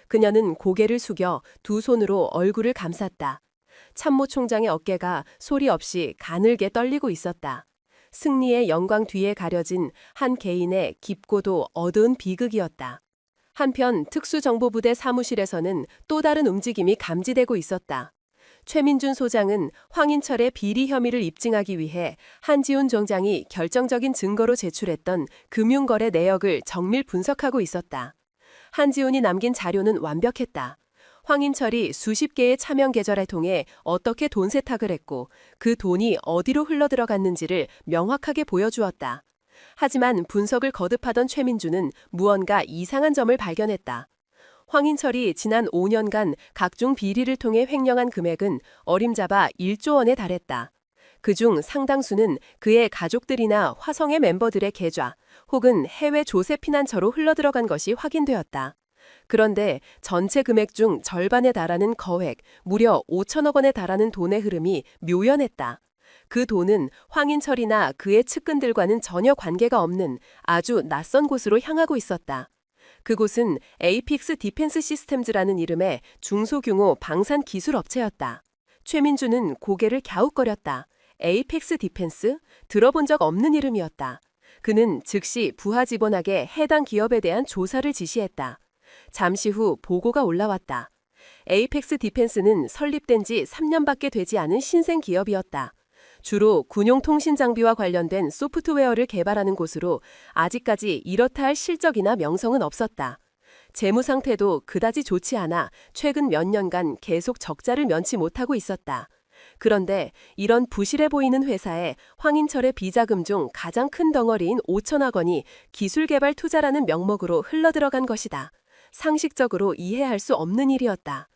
그녀는 고개를 숙여 두 손으로 얼굴을 감쌌다. 참모총장의 어깨가 소리 없이 가늘게 떨리고 있었다. 승리의 영광 뒤에 가려진 한 개인의 깊고도 어두운 비극이었다. 한편 특수정보부대 사무실에서는 또 다른 움직임이 감지되고 있었다. 최민준 소장은 황인철의 비리 혐의를 입증하기 위해 한지훈 정장이 결정적인 증거로 제출했던 금융거래 내역을 정밀 분석하고 있었다. 한지훈이 남긴 자료는 완벽했다. 황인철이 수십 개의 차명 계좌를 통해 어떻게 돈 세탁을 했고 그 돈이 어디로 흘러들어갔는지를 명확하게 보여주었다. 하지만 분석을 거듭하던 최민준은 무언가 이상한 점을 발견했다. 황인철이 지난 5년간 각종 비리를 통해 횡령한 금액은 어림잡아 1조 원에 달했다. 그중 상당수는 그의 가족들이나 화성의 멤버들의 계좌 혹은 해외 조세 피난처로 흘러들어간 것이 확인되었다. 그런데 전체 금액 중 절반에 달하는 거액, 무려 5천억 원에 달하는 돈의 흐름이 묘연했다. 그 돈은 황인철이나 그의 측근들과는 전혀 관계가 없는 아주 낯선 곳으로 향하고 있었다. 그곳은 에이픽스 디펜스 시스템즈라는 이름의 중소규모 방산 기술 업체였다. 최민주는 고개를 갸웃거렸다. 에이펙스 디펜스? 들어본 적 없는 이름이었다. 그는 즉시 부하지본하게 해당 기업에 대한 조사를 지시했다. 잠시 후 보고가 올라왔다. 에이펙스 디펜스는 설립된 지 3년밖에 되지 않은 신생 기업이었다. 주로 군용 통신 장비와 관련된 소프트웨어를 개발하는 곳으로 아직까지 이렇다 할 실적이나 명성은 없었다. 재무 상태도 그다지 좋지 않아 최근 몇 년간 계속 적자를 면치 못하고 있었다. 그런데 이런 부실해 보이는 회사에 황인철의 비자금 중 가장 큰 덩어리인 5천억 원이 기술개발 투자라는 명목으로 흘러들어간 것이다. 상식적으로 이해할 수 없는 일이었다.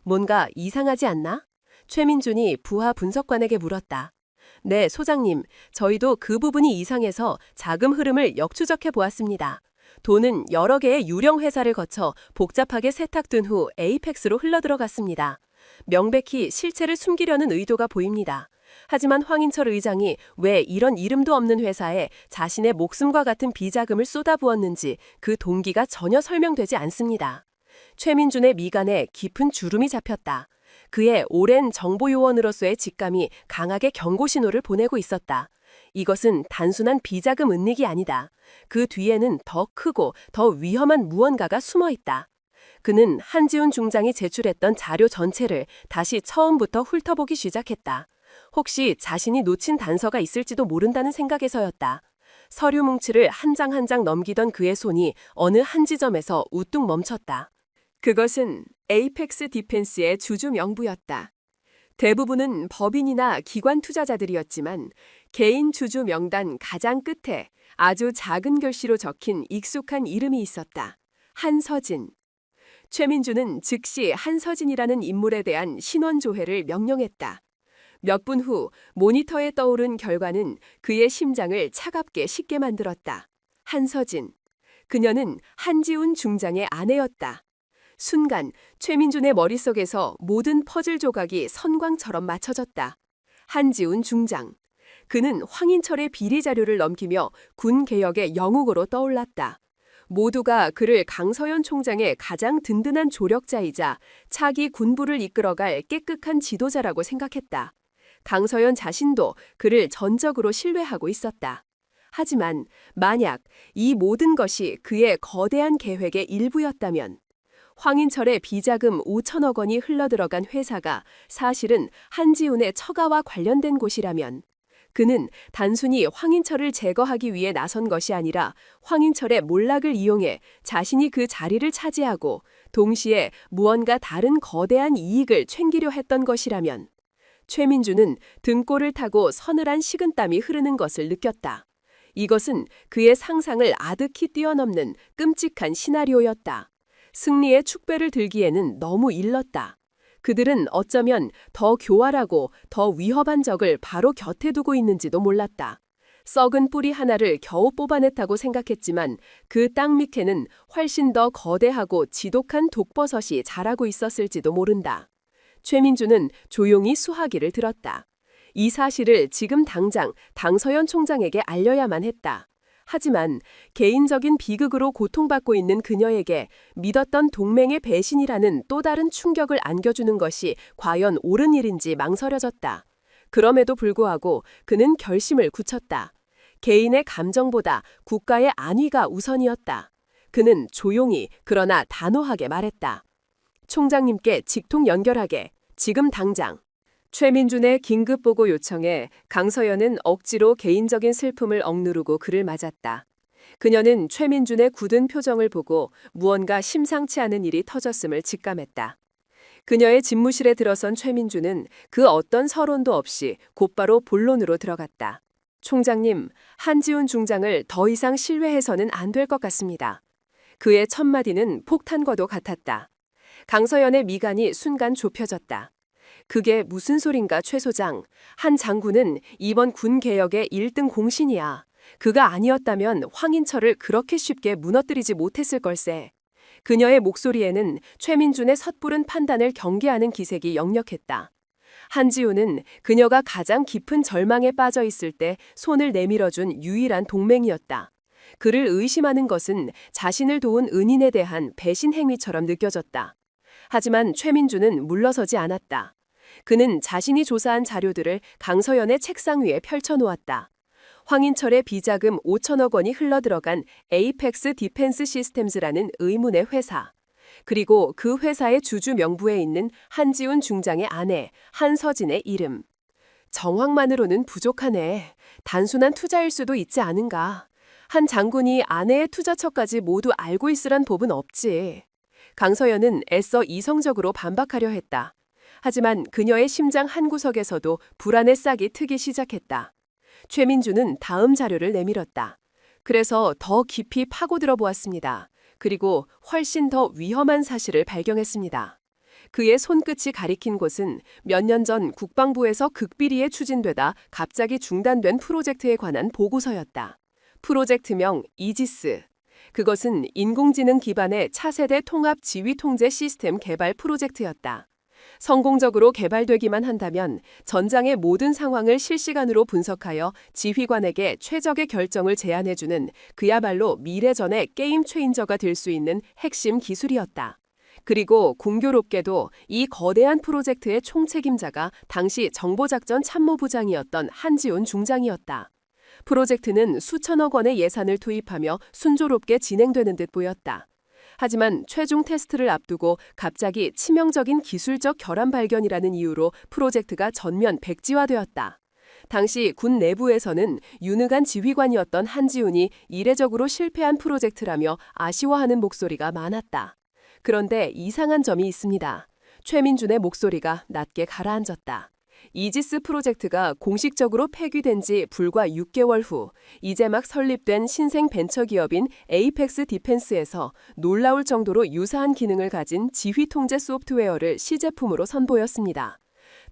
뭔가 이상하지 않나? 최민준이 부하 분석관에게 물었다. 네, 소장님. 저희도 그 부분이 이상해서 자금 흐름을 역추적해 보았습니다. 돈은 여러 개의 유령 회사를 거쳐 복잡하게 세탁된 후 에이펙스로 흘러들어갔습니다. 명백히 실체를 숨기려는 의도가 보입니다. 하지만 황인철 의장이 왜 이런 이름도 없는 회사에 자신의 목숨과 같은 비자금을 쏟아부었는지 그 동기가 전혀 설명되지 않습니다. 최민준의 미간에 깊은 주름이 잡혔다. 그의 오랜 정보요원으로서의 직감이 강하게 경고 신호를 보내고 있었다. 이것은 단순한 비자금 은닉이 아니다. 그 뒤에는 더 크고 더 위험한 무언가가 숨어 있다. 그는 한지훈 중장이 제출했던 자료 전체를 다시 처음부터 훑어보기 시작했다. 혹시 자신이 놓친 단서가 있을지도 모른다는 생각에서였다. 서류 뭉치를 한 장 한 장 넘기던 그의 손이 어느 한 지점에서 우뚝 멈췄다. 그것은 에이펙스 디펜스의 주주 명부였다. 대부분은 법인이나 기관 투자자들이었지만 개인 주주 명단 가장 끝에 아주 작은 글씨로 적힌 익숙한 이름이 있었다. 한서진. 최민주는 즉시 한서진이라는 인물에 대한 신원 조회를 명령했다. 몇 분 후 모니터에 떠오른 결과는 그의 심장을 차갑게 식게 만들었다. 한서진. 그녀는 한지훈 중장의 아내였다. 순간 최민준의 머릿속에서 모든 퍼즐 조각이 선광처럼 맞춰졌다. 한지훈 중장. 그는 황인철의 비리 자료를 넘기며 군 개혁의 영웅으로 떠올랐다. 모두가 그를 강서연 총장의 가장 든든한 조력자이자 차기 군부를 이끌어갈 깨끗한 지도자라고 생각했다. 강서연 자신도 그를 전적으로 신뢰하고 있었다. 하지만 만약 이 모든 것이 그의 거대한 계획의 일부였다면 황인철의 비자금 5천억 원이 흘러들어간 회사가 사실은 한지훈의 처가와 관련된 곳이라면 그는 단순히 황인철을 제거하기 위해 나선 것이 아니라 황인철의 몰락을 이용해 자신이 그 자리를 차지하고 동시에 무언가 다른 거대한 이익을 챙기려 했던 것이라면 최민주는 등골을 타고 서늘한 식은땀이 흐르는 것을 느꼈다. 이것은 그의 상상을 아득히 뛰어넘는 끔찍한 시나리오였다. 승리의 축배를 들기에는 너무 일렀다. 그들은 어쩌면 더 교활하고 더 위험한 적을 바로 곁에 두고 있는지도 몰랐다. 썩은 뿌리 하나를 겨우 뽑아냈다고 생각했지만 그 땅 밑에는 훨씬 더 거대하고 지독한 독버섯이 자라고 있었을지도 모른다. 최민주는 조용히 수화기를 들었다. 이 사실을 지금 당장 당서연 총장에게 알려야만 했다. 하지만 개인적인 비극으로 고통받고 있는 그녀에게 믿었던 동맹의 배신이라는 또 다른 충격을 안겨주는 것이 과연 옳은 일인지 망설여졌다. 그럼에도 불구하고 그는 결심을 굳혔다. 개인의 감정보다 국가의 안위가 우선이었다. 그는 조용히 그러나 단호하게 말했다. 총장님께 직통 연결하게. 지금 당장. 최민준의 긴급보고 요청에 강서연은 억지로 개인적인 슬픔을 억누르고 그를 맞았다. 그녀는 최민준의 굳은 표정을 보고 무언가 심상치 않은 일이 터졌음을 직감했다. 그녀의 집무실에 들어선 최민준은 그 어떤 서론도 없이 곧바로 본론으로 들어갔다. 총장님, 한지훈 중장을 더 이상 신뢰해서는 안 될 것 같습니다. 그의 첫마디는 폭탄과도 같았다. 강서연의 미간이 순간 좁혀졌다. 그게 무슨 소린가, 최 소장. 한 장군은 이번 군 개혁의 1등 공신이야. 그가 아니었다면 황인철을 그렇게 쉽게 무너뜨리지 못했을 걸세. 그녀의 목소리에는 최민준의 섣부른 판단을 경계하는 기색이 역력했다. 한지우는 그녀가 가장 깊은 절망에 빠져 있을 때 손을 내밀어준 유일한 동맹이었다. 그를 의심하는 것은 자신을 도운 은인에 대한 배신 행위처럼 느껴졌다. 하지만 최민준은 물러서지 않았다. 그는 자신이 조사한 자료들을 강서연의 책상 위에 펼쳐놓았다. 황인철의 비자금 5천억 원이 흘러들어간 에이펙스 디펜스 시스템즈라는 의문의 회사. 그리고 그 회사의 주주 명부에 있는 한지훈 중장의 아내 한서진의 이름. 정황만으로는 부족하네. 단순한 투자일 수도 있지 않은가. 한 장군이 아내의 투자처까지 모두 알고 있으란 법은 없지. 강서연은 애써 이성적으로 반박하려 했다. 하지만 그녀의 심장 한구석에서도 불안의 싹이 트기 시작했다. 최민주는 다음 자료를 내밀었다. 그래서 더 깊이 파고들어 보았습니다. 그리고 훨씬 더 위험한 사실을 발견했습니다. 그의 손끝이 가리킨 곳은 몇 년 전 국방부에서 극비리에 추진되다 갑자기 중단된 프로젝트에 관한 보고서였다. 프로젝트명 이지스. 그것은 인공지능 기반의 차세대 통합 지휘 통제 시스템 개발 프로젝트였다. 성공적으로 개발되기만 한다면 전장의 모든 상황을 실시간으로 분석하여 지휘관에게 최적의 결정을 제안해주는 그야말로 미래전의 게임 체인저가 될 수 있는 핵심 기술이었다. 그리고 공교롭게도 이 거대한 프로젝트의 총책임자가 당시 정보작전 참모부장이었던 한지훈 중장이었다. 프로젝트는 수천억 원의 예산을 투입하며 순조롭게 진행되는 듯 보였다. 하지만 최종 테스트를 앞두고 갑자기 치명적인 기술적 결함 발견이라는 이유로 프로젝트가 전면 백지화되었다. 당시 군 내부에서는 유능한 지휘관이었던 한지훈이 이례적으로 실패한 프로젝트라며 아쉬워하는 목소리가 많았다. 그런데 이상한 점이 있습니다. 최민준의 목소리가 낮게 가라앉았다. 이지스 프로젝트가 공식적으로 폐기된 지 불과 6개월 후 이제 막 설립된 신생 벤처기업인 에이펙스 디펜스에서 놀라울 정도로 유사한 기능을 가진 지휘 통제 소프트웨어를 시제품으로 선보였습니다.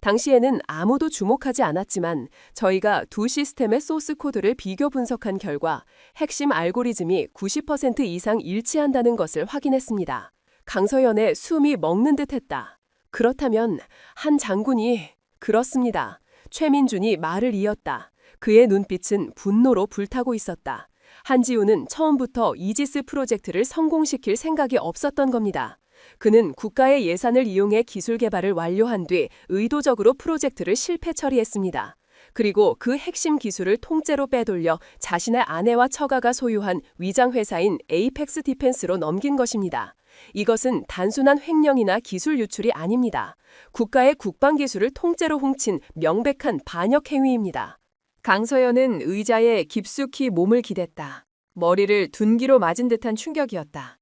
당시에는 아무도 주목하지 않았지만 저희가 두 시스템의 소스 코드를 비교 분석한 결과 핵심 알고리즘이 90% 이상 일치한다는 것을 확인했습니다. 강서연의 숨이 먹는 듯했다. 그렇다면 한 장군이... 그렇습니다. 최민준이 말을 이었다. 그의 눈빛은 분노로 불타고 있었다. 한지훈은 처음부터 이지스 프로젝트를 성공시킬 생각이 없었던 겁니다. 그는 국가의 예산을 이용해 기술 개발을 완료한 뒤 의도적으로 프로젝트를 실패 처리했습니다. 그리고 그 핵심 기술을 통째로 빼돌려 자신의 아내와 처가가 소유한 위장회사인 에이펙스 디펜스로 넘긴 것입니다. 이것은 단순한 횡령이나 기술 유출이 아닙니다. 국가의 국방기술을 통째로 훔친 명백한 반역 행위입니다. 강서연은 의자에 깊숙이 몸을 기댔다. 머리를 둔기로 맞은 듯한 충격이었다.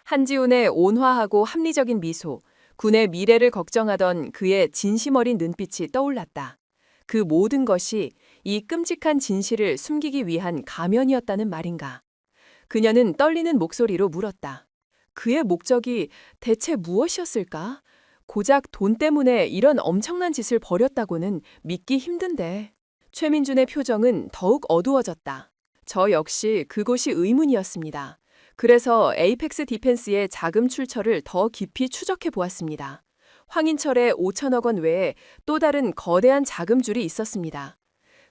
한지훈의 온화하고 합리적인 미소, 군의 미래를 걱정하던 그의 진심 어린 눈빛이 떠올랐다. 그 모든 것이 이 끔찍한 진실을 숨기기 위한 가면이었다는 말인가. 그녀는 떨리는 목소리로 물었다. 그의 목적이 대체 무엇이었을까? 고작 돈 때문에 이런 엄청난 짓을 벌였다고는 믿기 힘든데. 최민준의 표정은 더욱 어두워졌다. 저 역시 그곳이 의문이었습니다. 그래서 에이펙스 디펜스의 자금 출처를 더 깊이 추적해 보았습니다. 황인철의 5천억 원 외에 또 다른 거대한 자금줄이 있었습니다.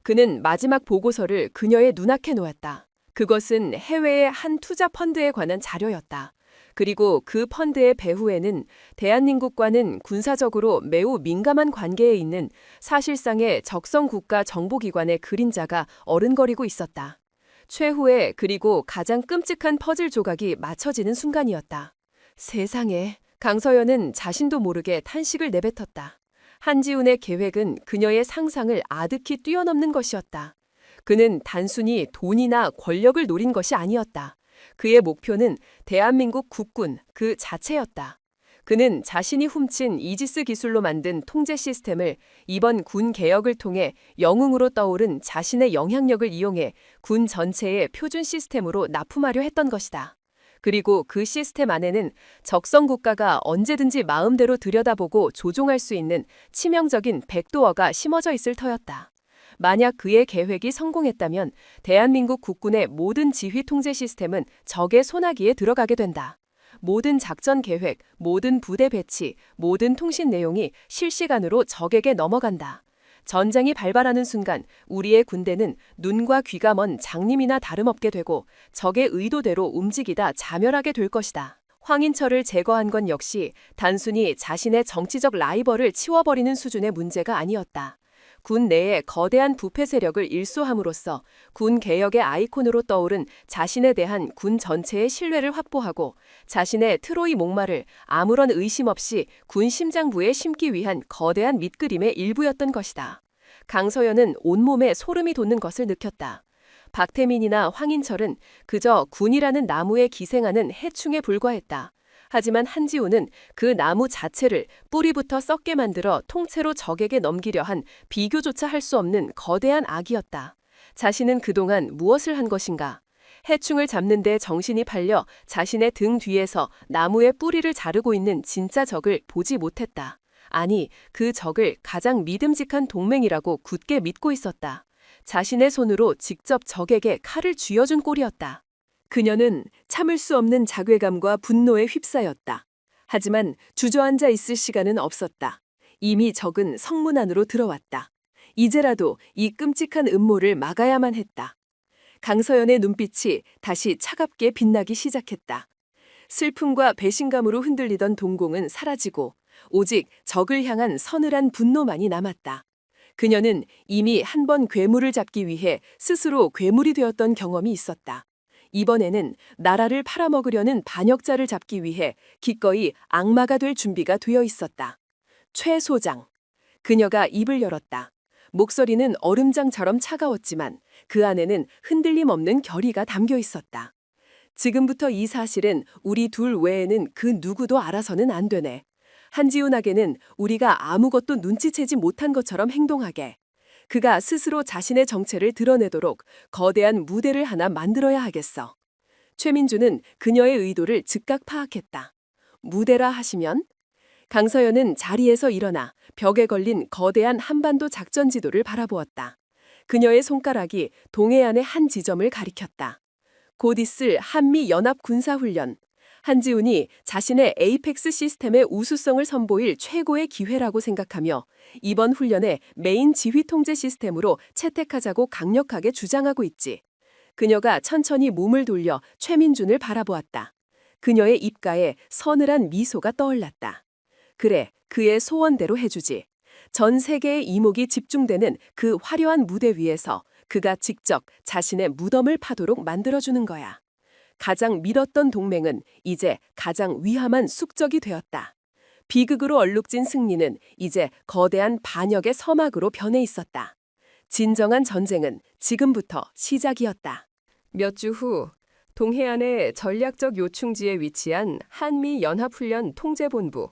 그는 마지막 보고서를 그녀의 눈앞에 놓았다. 그것은 해외의 한 투자 펀드에 관한 자료였다. 그리고 그 펀드의 배후에는 대한민국과는 군사적으로 매우 민감한 관계에 있는 사실상의 적성 국가 정보기관의 그림자가 어른거리고 있었다. 최후의 그리고 가장 끔찍한 퍼즐 조각이 맞춰지는 순간이었다. 세상에, 강서연은 자신도 모르게 탄식을 내뱉었다. 한지훈의 계획은 그녀의 상상을 아득히 뛰어넘는 것이었다. 그는 단순히 돈이나 권력을 노린 것이 아니었다. 그의 목표는 대한민국 국군 그 자체였다. 그는 자신이 훔친 이지스 기술로 만든 통제 시스템을 이번 군 개혁을 통해 영웅으로 떠오른 자신의 영향력을 이용해 군 전체의 표준 시스템으로 납품하려 했던 것이다. 그리고 그 시스템 안에는 적성 국가가 언제든지 마음대로 들여다보고 조종할 수 있는 치명적인 백도어가 심어져 있을 터였다. 만약 그의 계획이 성공했다면 대한민국 국군의 모든 지휘 통제 시스템은 적의 손아귀에 들어가게 된다. 모든 작전 계획, 모든 부대 배치, 모든 통신 내용이 실시간으로 적에게 넘어간다. 전장이 발발하는 순간 우리의 군대는 눈과 귀가 먼 장님이나 다름없게 되고 적의 의도대로 움직이다 자멸하게 될 것이다. 황인철을 제거한 건 역시 단순히 자신의 정치적 라이벌을 치워버리는 수준의 문제가 아니었다. 군 내에 거대한 부패 세력을 일소함으로써 군 개혁의 아이콘으로 떠오른 자신에 대한 군 전체의 신뢰를 확보하고 자신의 트로이 목마를 아무런 의심 없이 군 심장부에 심기 위한 거대한 밑그림의 일부였던 것이다. 강서연은 온몸에 소름이 돋는 것을 느꼈다. 박태민이나 황인철은 그저 군이라는 나무에 기생하는 해충에 불과했다. 하지만 한지우는 그 나무 자체를 뿌리부터 썩게 만들어 통째로 적에게 넘기려 한 비교조차 할 수 없는 거대한 악이었다. 자신은 그동안 무엇을 한 것인가? 해충을 잡는 데 정신이 팔려 자신의 등 뒤에서 나무의 뿌리를 자르고 있는 진짜 적을 보지 못했다. 아니, 그 적을 가장 믿음직한 동맹이라고 굳게 믿고 있었다. 자신의 손으로 직접 적에게 칼을 쥐어준 꼴이었다. 그녀는 참을 수 없는 자괴감과 분노에 휩싸였다. 하지만 주저앉아 있을 시간은 없었다. 이미 적은 성문 안으로 들어왔다. 이제라도 이 끔찍한 음모를 막아야만 했다. 강서연의 눈빛이 다시 차갑게 빛나기 시작했다. 슬픔과 배신감으로 흔들리던 동공은 사라지고 오직 적을 향한 서늘한 분노만이 남았다. 그녀는 이미 한 번 괴물을 잡기 위해 스스로 괴물이 되었던 경험이 있었다. 이번에는 나라를 팔아먹으려는 반역자를 잡기 위해 기꺼이 악마가 될 준비가 되어 있었다. 최 소장. 그녀가 입을 열었다. 목소리는 얼음장처럼 차가웠지만 그 안에는 흔들림 없는 결의가 담겨 있었다. 지금부터 이 사실은 우리 둘 외에는 그 누구도 알아서는 안 되네. 한지훈에게는 우리가 아무것도 눈치채지 못한 것처럼 행동하게. 그가 스스로 자신의 정체를 드러내도록 거대한 무대를 하나 만들어야 하겠어. 최민주는 그녀의 의도를 즉각 파악했다. 무대라 하시면? 강서연은 자리에서 일어나 벽에 걸린 거대한 한반도 작전 지도를 바라보았다. 그녀의 손가락이 동해안의 한 지점을 가리켰다. 곧 있을 한미 연합 군사훈련. 한지훈이 자신의 에이펙스 시스템의 우수성을 선보일 최고의 기회라고 생각하며 이번 훈련의 메인 지휘 통제 시스템으로 채택하자고 강력하게 주장하고 있지. 그녀가 천천히 몸을 돌려 최민준을 바라보았다. 그녀의 입가에 서늘한 미소가 떠올랐다. 그래, 그의 소원대로 해주지. 전 세계의 이목이 집중되는 그 화려한 무대 위에서 그가 직접 자신의 무덤을 파도록 만들어주는 거야. 가장 믿었던 동맹은 이제 가장 위험한 숙적이 되었다. 비극으로 얼룩진 승리는 이제 거대한 반역의 서막으로 변해 있었다. 진정한 전쟁은 지금부터 시작이었다. 몇 주 후 동해안의 전략적 요충지에 위치한 한미연합훈련 통제본부.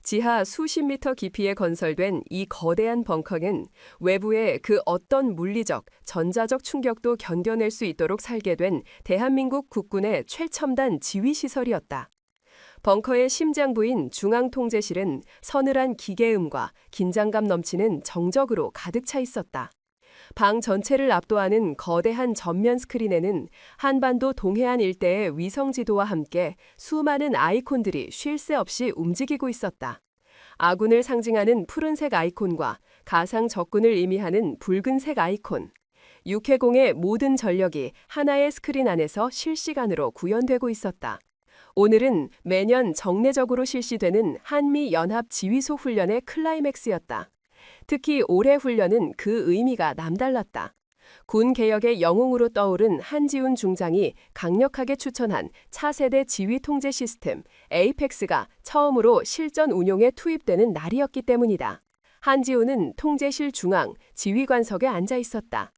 지하 수십 미터 깊이에 건설된 이 거대한 벙커는 외부의 그 어떤 물리적, 전자적 충격도 견뎌낼 수 있도록 설계된 대한민국 국군의 최첨단 지휘시설이었다. 벙커의 심장부인 중앙통제실은 서늘한 기계음과 긴장감 넘치는 정적으로 가득 차 있었다. 방 전체를 압도하는 거대한 전면 스크린에는 한반도 동해안 일대의 위성지도와 함께 수많은 아이콘들이 쉴 새 없이 움직이고 있었다. 아군을 상징하는 푸른색 아이콘과 가상 적군을 의미하는 붉은색 아이콘. 육해공의 모든 전력이 하나의 스크린 안에서 실시간으로 구현되고 있었다. 오늘은 매년 정례적으로 실시되는 한미연합 지휘소 훈련의 클라이맥스였다. 특히 올해 훈련은 그 의미가 남달랐다. 군 개혁의 영웅으로 떠오른 한지훈 중장이 강력하게 추천한 차세대 지휘 통제 시스템 에이펙스가 처음으로 실전 운용에 투입되는 날이었기 때문이다. 한지훈은 통제실 중앙 지휘관석에 앉아 있었다.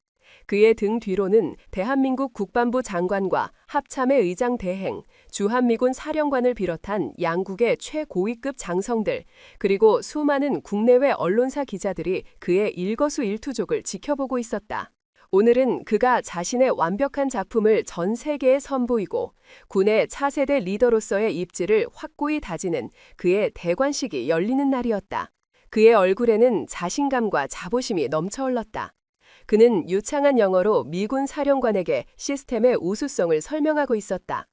그의 등 뒤로는 대한민국 국방부 장관과 합참의 의장 대행, 주한미군 사령관을 비롯한 양국의 최고위급 장성들, 그리고 수많은 국내외 언론사 기자들이 그의 일거수일투족을 지켜보고 있었다. 오늘은 그가 자신의 완벽한 작품을 전 세계에 선보이고 군의 차세대 리더로서의 입지를 확고히 다지는 그의 대관식이 열리는 날이었다. 그의 얼굴에는 자신감과 자부심이 넘쳐 흘렀다. 그는 유창한 영어로 미군 사령관에게 시스템의 우수성을 설명하고 있었다.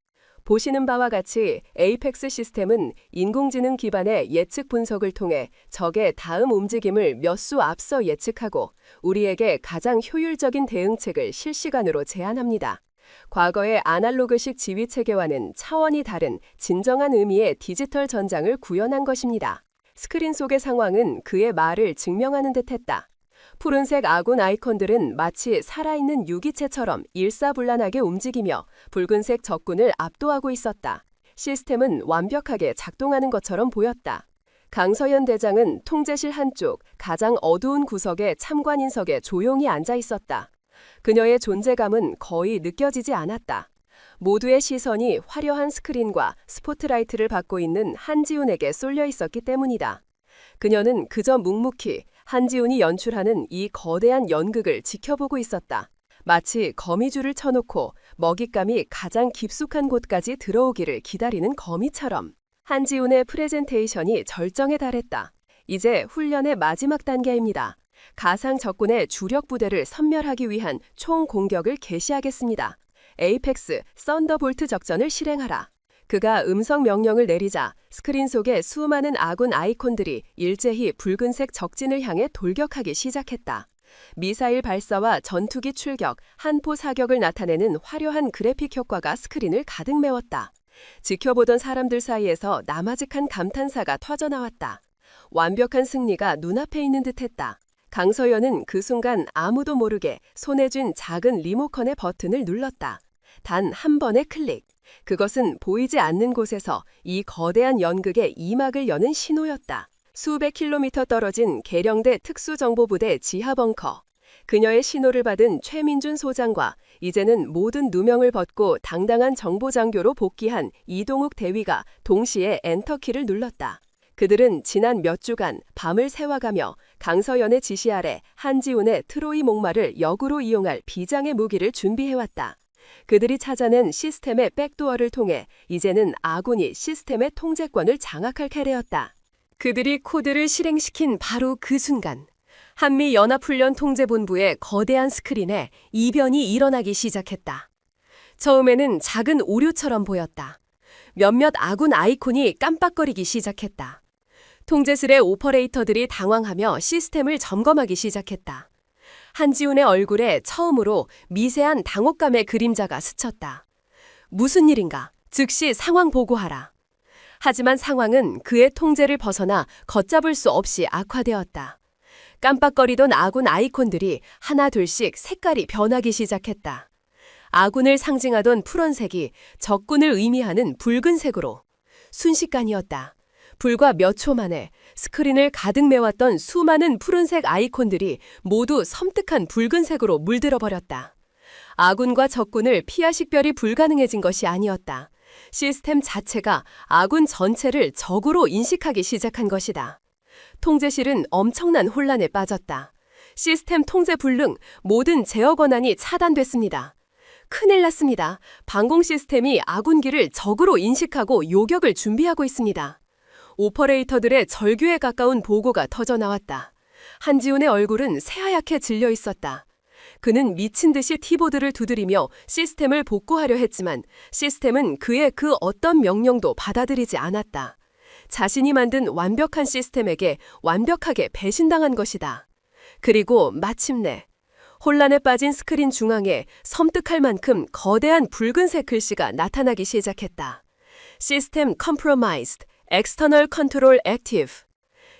보시는 바와 같이 에이펙스 시스템은 인공지능 기반의 예측 분석을 통해 적의 다음 움직임을 몇 수 앞서 예측하고 우리에게 가장 효율적인 대응책을 실시간으로 제안합니다. 과거의 아날로그식 지휘 체계와는 차원이 다른 진정한 의미의 디지털 전장을 구현한 것입니다. 스크린 속의 상황은 그의 말을 증명하는 듯했다. 푸른색 아군 아이콘들은 마치 살아있는 유기체처럼 일사불란하게 움직이며 붉은색 적군을 압도하고 있었다. 시스템은 완벽하게 작동하는 것처럼 보였다. 강서연 대장은 통제실 한쪽 가장 어두운 구석의 참관인석에 조용히 앉아 있었다. 그녀의 존재감은 거의 느껴지지 않았다. 모두의 시선이 화려한 스크린과 스포트라이트를 받고 있는 한지훈에게 쏠려 있었기 때문이다. 그녀는 그저 묵묵히 한지훈이 연출하는 이 거대한 연극을 지켜보고 있었다. 마치 거미줄을 쳐놓고 먹잇감이 가장 깊숙한 곳까지 들어오기를 기다리는 거미처럼. 한지훈의 프레젠테이션이 절정에 달했다. 이제 훈련의 마지막 단계입니다. 가상 적군의 주력 부대를 섬멸하기 위한 총 공격을 개시하겠습니다. 에이펙스 썬더볼트 작전을 실행하라. 그가 음성 명령을 내리자 스크린 속의 수많은 아군 아이콘들이 일제히 붉은색 적진을 향해 돌격하기 시작했다. 미사일 발사와 전투기 출격, 한포 사격을 나타내는 화려한 그래픽 효과가 스크린을 가득 메웠다. 지켜보던 사람들 사이에서 남아직한 감탄사가 터져나왔다. 완벽한 승리가 눈앞에 있는 듯했다. 강서연은 그 순간 아무도 모르게 손에 쥔 작은 리모컨의 버튼을 눌렀다. 단 한 번의 클릭. 그것은 보이지 않는 곳에서 이 거대한 연극의 이막을 여는 신호였다. 수백 킬로미터 떨어진 계령대 특수정보부대 지하 벙커. 그녀의 신호를 받은 최민준 소장과 이제는 모든 누명을 벗고 당당한 정보장교로 복귀한 이동욱 대위가 동시에 엔터키를 눌렀다. 그들은 지난 몇 주간 밤을 새워가며 강서연의 지시 아래 한지훈의 트로이 목마를 역으로 이용할 비장의 무기를 준비해왔다. 그들이 찾아낸 시스템의 백도어를 통해 이제는 아군이 시스템의 통제권을 장악할 차례였다. 그들이 코드를 실행시킨 바로 그 순간 한미연합훈련 통제본부의 거대한 스크린에 이변이 일어나기 시작했다. 처음에는 작은 오류처럼 보였다. 몇몇 아군 아이콘이 깜빡거리기 시작했다. 통제실의 오퍼레이터들이 당황하며 시스템을 점검하기 시작했다. 한지훈의 얼굴에 처음으로 미세한 당혹감의 그림자가 스쳤다. 무슨 일인가? 즉시 상황 보고하라. 하지만 상황은 그의 통제를 벗어나 걷잡을 수 없이 악화되었다. 깜빡거리던 아군 아이콘들이 하나둘씩 색깔이 변하기 시작했다. 아군을 상징하던 푸른색이 적군을 의미하는 붉은색으로. 순식간이었다. 불과 몇 초 만에 스크린을 가득 메웠던 수많은 푸른색 아이콘들이 모두 섬뜩한 붉은색으로 물들어 버렸다. 아군과 적군을 피하식별이 불가능해진 것이 아니었다. 시스템 자체가 아군 전체를 적으로 인식하기 시작한 것이다. 통제실은 엄청난 혼란에 빠졌다. 시스템 통제 불능, 모든 제어 권한이 차단됐습니다. 큰일 났습니다. 방공 시스템이 아군기를 적으로 인식하고 요격을 준비하고 있습니다. 오퍼레이터들의 절규에 가까운 보고가 터져나왔다. 한지훈의 얼굴은 새하얗게 질려 있었다. 그는 미친 듯이 키보드를 두드리며 시스템을 복구하려 했지만 시스템은 그의 그 어떤 명령도 받아들이지 않았다. 자신이 만든 완벽한 시스템에게 완벽하게 배신당한 것이다. 그리고 마침내 혼란에 빠진 스크린 중앙에 섬뜩할 만큼 거대한 붉은색 글씨가 나타나기 시작했다. 시스템 compromised, external control active.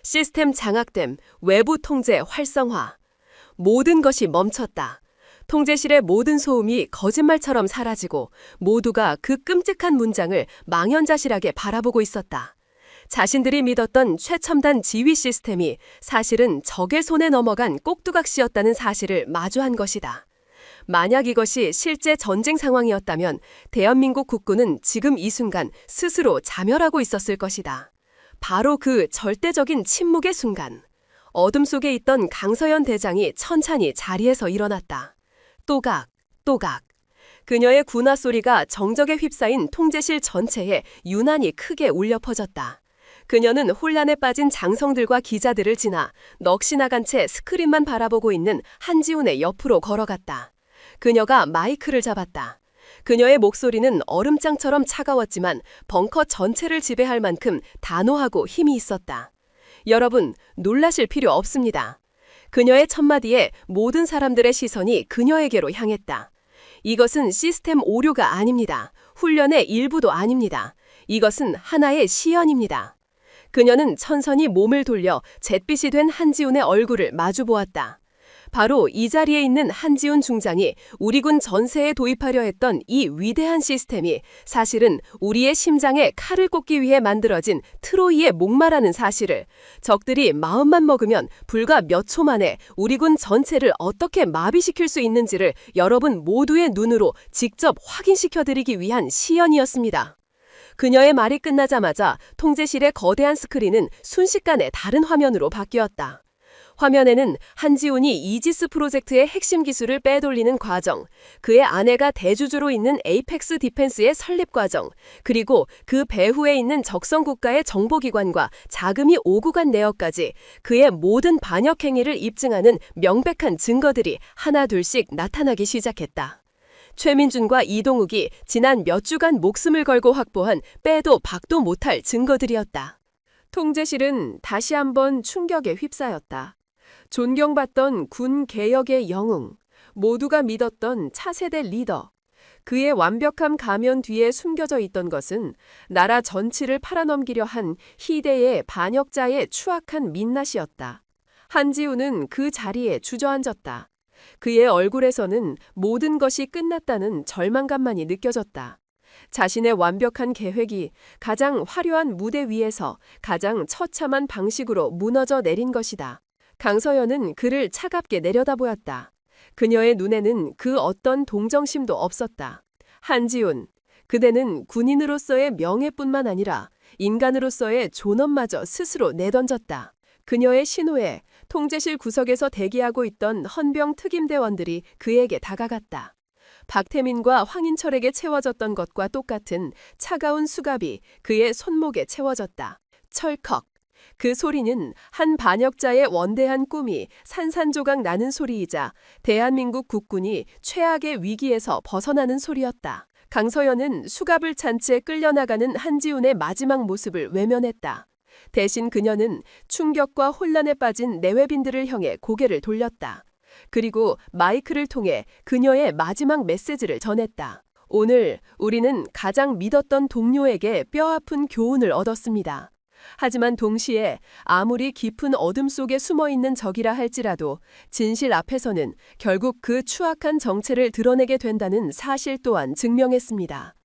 시스템 장악됨, 외부 통제 활성화. 모든 것이 멈췄다. 통제실의 모든 소음이 거짓말처럼 사라지고 모두가 그 끔찍한 문장을 망연자실하게 바라보고 있었다. 자신들이 믿었던 최첨단 지휘 시스템이 사실은 적의 손에 넘어간 꼭두각시였다는 사실을 마주한 것이다. 만약 이것이 실제 전쟁 상황이었다면 대한민국 국군은 지금 이 순간 스스로 자멸하고 있었을 것이다. 바로 그 절대적인 침묵의 순간, 어둠 속에 있던 강서연 대장이 천천히 자리에서 일어났다. 또각, 또각. 그녀의 군화 소리가 정적에 휩싸인 통제실 전체에 유난히 크게 울려 퍼졌다. 그녀는 혼란에 빠진 장성들과 기자들을 지나 넋이 나간 채 스크린만 바라보고 있는 한지훈의 옆으로 걸어갔다. 그녀가 마이크를 잡았다. 그녀의 목소리는 얼음장처럼 차가웠지만 벙커 전체를 지배할 만큼 단호하고 힘이 있었다. 여러분, 놀라실 필요 없습니다. 그녀의 첫마디에 모든 사람들의 시선이 그녀에게로 향했다. 이것은 시스템 오류가 아닙니다. 훈련의 일부도 아닙니다. 이것은 하나의 시연입니다. 그녀는 천천히 몸을 돌려 잿빛이 된 한지훈의 얼굴을 마주보았다. 바로 이 자리에 있는 한지훈 중장이 우리 군 전세에 도입하려 했던 이 위대한 시스템이 사실은 우리의 심장에 칼을 꽂기 위해 만들어진 트로이의 목마라는 사실을, 적들이 마음만 먹으면 불과 몇 초 만에 우리 군 전체를 어떻게 마비시킬 수 있는지를 여러분 모두의 눈으로 직접 확인시켜드리기 위한 시연이었습니다. 그녀의 말이 끝나자마자 통제실의 거대한 스크린은 순식간에 다른 화면으로 바뀌었다. 화면에는 한지훈이 이지스 프로젝트의 핵심 기술을 빼돌리는 과정, 그의 아내가 대주주로 있는 에이펙스 디펜스의 설립 과정, 그리고 그 배후에 있는 적성 국가의 정보기관과 자금이 오고 간 내역까지 그의 모든 반역 행위를 입증하는 명백한 증거들이 하나둘씩 나타나기 시작했다. 최민준과 이동욱이 지난 몇 주간 목숨을 걸고 확보한 빼도 박도 못할 증거들이었다. 통제실은 다시 한번 충격에 휩싸였다. 존경받던 군 개혁의 영웅, 모두가 믿었던 차세대 리더, 그의 완벽한 가면 뒤에 숨겨져 있던 것은 나라 전체를 팔아넘기려 한 희대의 반역자의 추악한 민낯이었다. 한지훈은 그 자리에 주저앉았다. 그의 얼굴에서는 모든 것이 끝났다는 절망감만이 느껴졌다. 자신의 완벽한 계획이 가장 화려한 무대 위에서 가장 처참한 방식으로 무너져 내린 것이다. 강서연은 그를 차갑게 내려다보았다. 그녀의 눈에는 그 어떤 동정심도 없었다. 한지훈, 그대는 군인으로서의 명예뿐만 아니라 인간으로서의 존엄마저 스스로 내던졌다. 그녀의 신호에 통제실 구석에서 대기하고 있던 헌병 특임대원들이 그에게 다가갔다. 박태민과 황인철에게 채워졌던 것과 똑같은 차가운 수갑이 그의 손목에 채워졌다. 철컥. 그 소리는 한 반역자의 원대한 꿈이 산산조각 나는 소리이자 대한민국 국군이 최악의 위기에서 벗어나는 소리였다. 강서연은 수갑을 찬 채 끌려나가는 한지훈의 마지막 모습을 외면했다. 대신 그녀는 충격과 혼란에 빠진 내외빈들을 향해 고개를 돌렸다. 그리고 마이크를 통해 그녀의 마지막 메시지를 전했다. 오늘 우리는 가장 믿었던 동료에게 뼈아픈 교훈을 얻었습니다. 하지만 동시에 아무리 깊은 어둠 속에 숨어있는 적이라 할지라도 진실 앞에서는 결국 그 추악한 정체를 드러내게 된다는 사실 또한 증명했습니다.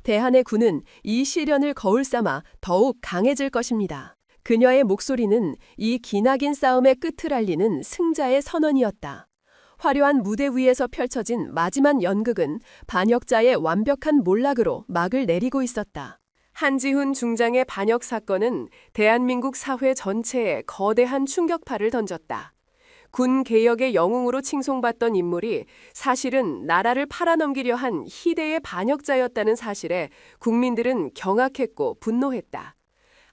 대한의 군은 이 시련을 거울 삼아 더욱 강해질 것입니다. 그녀의 목소리는 이 기나긴 싸움의 끝을 알리는 승자의 선언이었다. 화려한 무대 위에서 펼쳐진 마지막 연극은 반역자의 완벽한 몰락으로 막을 내리고 있었다. 한지훈 중장의 반역 사건은 대한민국 사회 전체에 거대한 충격파를 던졌다. 군 개혁의 영웅으로 칭송받던 인물이 사실은 나라를 팔아넘기려 한 희대의 반역자였다는 사실에 국민들은 경악했고 분노했다.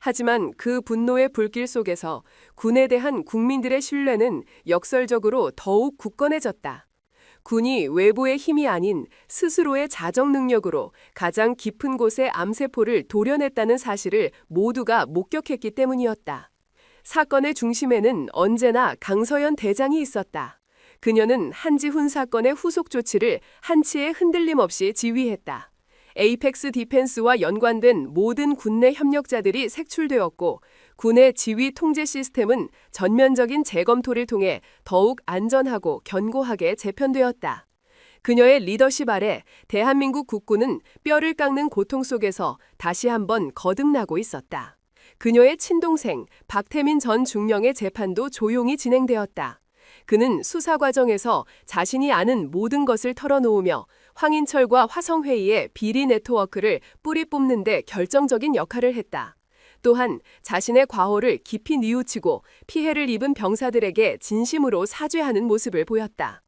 하지만 그 분노의 불길 속에서 군에 대한 국민들의 신뢰는 역설적으로 더욱 굳건해졌다. 군이 외부의 힘이 아닌 스스로의 자정 능력으로 가장 깊은 곳의 암세포를 도려냈다는 사실을 모두가 목격했기 때문이었다. 사건의 중심에는 언제나 강서연 대장이 있었다. 그녀는 한지훈 사건의 후속 조치를 한치의 흔들림 없이 지휘했다. 에이펙스 디펜스와 연관된 모든 군내 협력자들이 색출되었고 군의 지휘 통제 시스템은 전면적인 재검토를 통해 더욱 안전하고 견고하게 재편되었다. 그녀의 리더십 아래 대한민국 국군은 뼈를 깎는 고통 속에서 다시 한번 거듭나고 있었다. 그녀의 친동생 박태민 전 중령의 재판도 조용히 진행되었다. 그는 수사 과정에서 자신이 아는 모든 것을 털어놓으며 황인철과 화성회의의 비리 네트워크를 뿌리 뽑는 데 결정적인 역할을 했다. 또한 자신의 과오를 깊이 뉘우치고 피해를 입은 병사들에게 진심으로 사죄하는 모습을 보였다.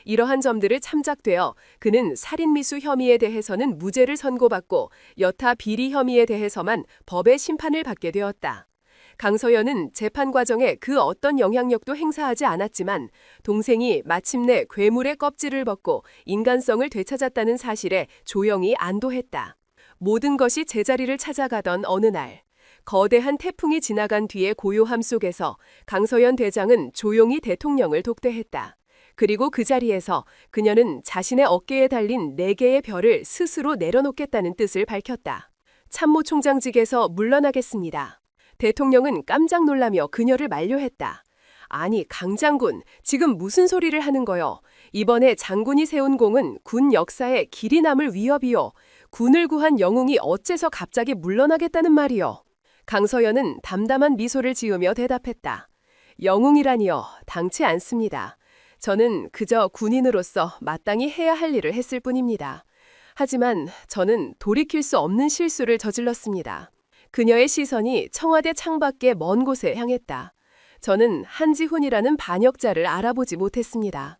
이러한 점들을 참작되어 그는 살인미수 혐의에 대해서는 무죄를 선고받고 여타 비리 혐의에 대해서만 법의 심판을 받게 되었다. 강서연은 재판 과정에 그 어떤 영향력도 행사하지 않았지만 동생이 마침내 괴물의 껍질을 벗고 인간성을 되찾았다는 사실에 조용히 안도했다. 모든 것이 제자리를 찾아가던 어느 날, 거대한 태풍이 지나간 뒤의 고요함 속에서 강서연 대장은 조용히 대통령을 독대했다. 그리고 그 자리에서 그녀는 자신의 어깨에 달린 4개의 별을 스스로 내려놓겠다는 뜻을 밝혔다. 참모총장직에서 물러나겠습니다. 대통령은 깜짝 놀라며 그녀를 만류했다. 아니, 강 장군, 지금 무슨 소리를 하는 거요? 이번에 장군이 세운 공은 군 역사에 길이 남을 위협이요. 군을 구한 영웅이 어째서 갑자기 물러나겠다는 말이요? 강서연은 담담한 미소를 지으며 대답했다. 영웅이라니요, 당치 않습니다. 저는 그저 군인으로서 마땅히 해야 할 일을 했을 뿐입니다. 하지만 저는 돌이킬 수 없는 실수를 저질렀습니다. 그녀의 시선이 청와대 창밖의 먼 곳에 향했다. 저는 한지훈이라는 반역자를 알아보지 못했습니다.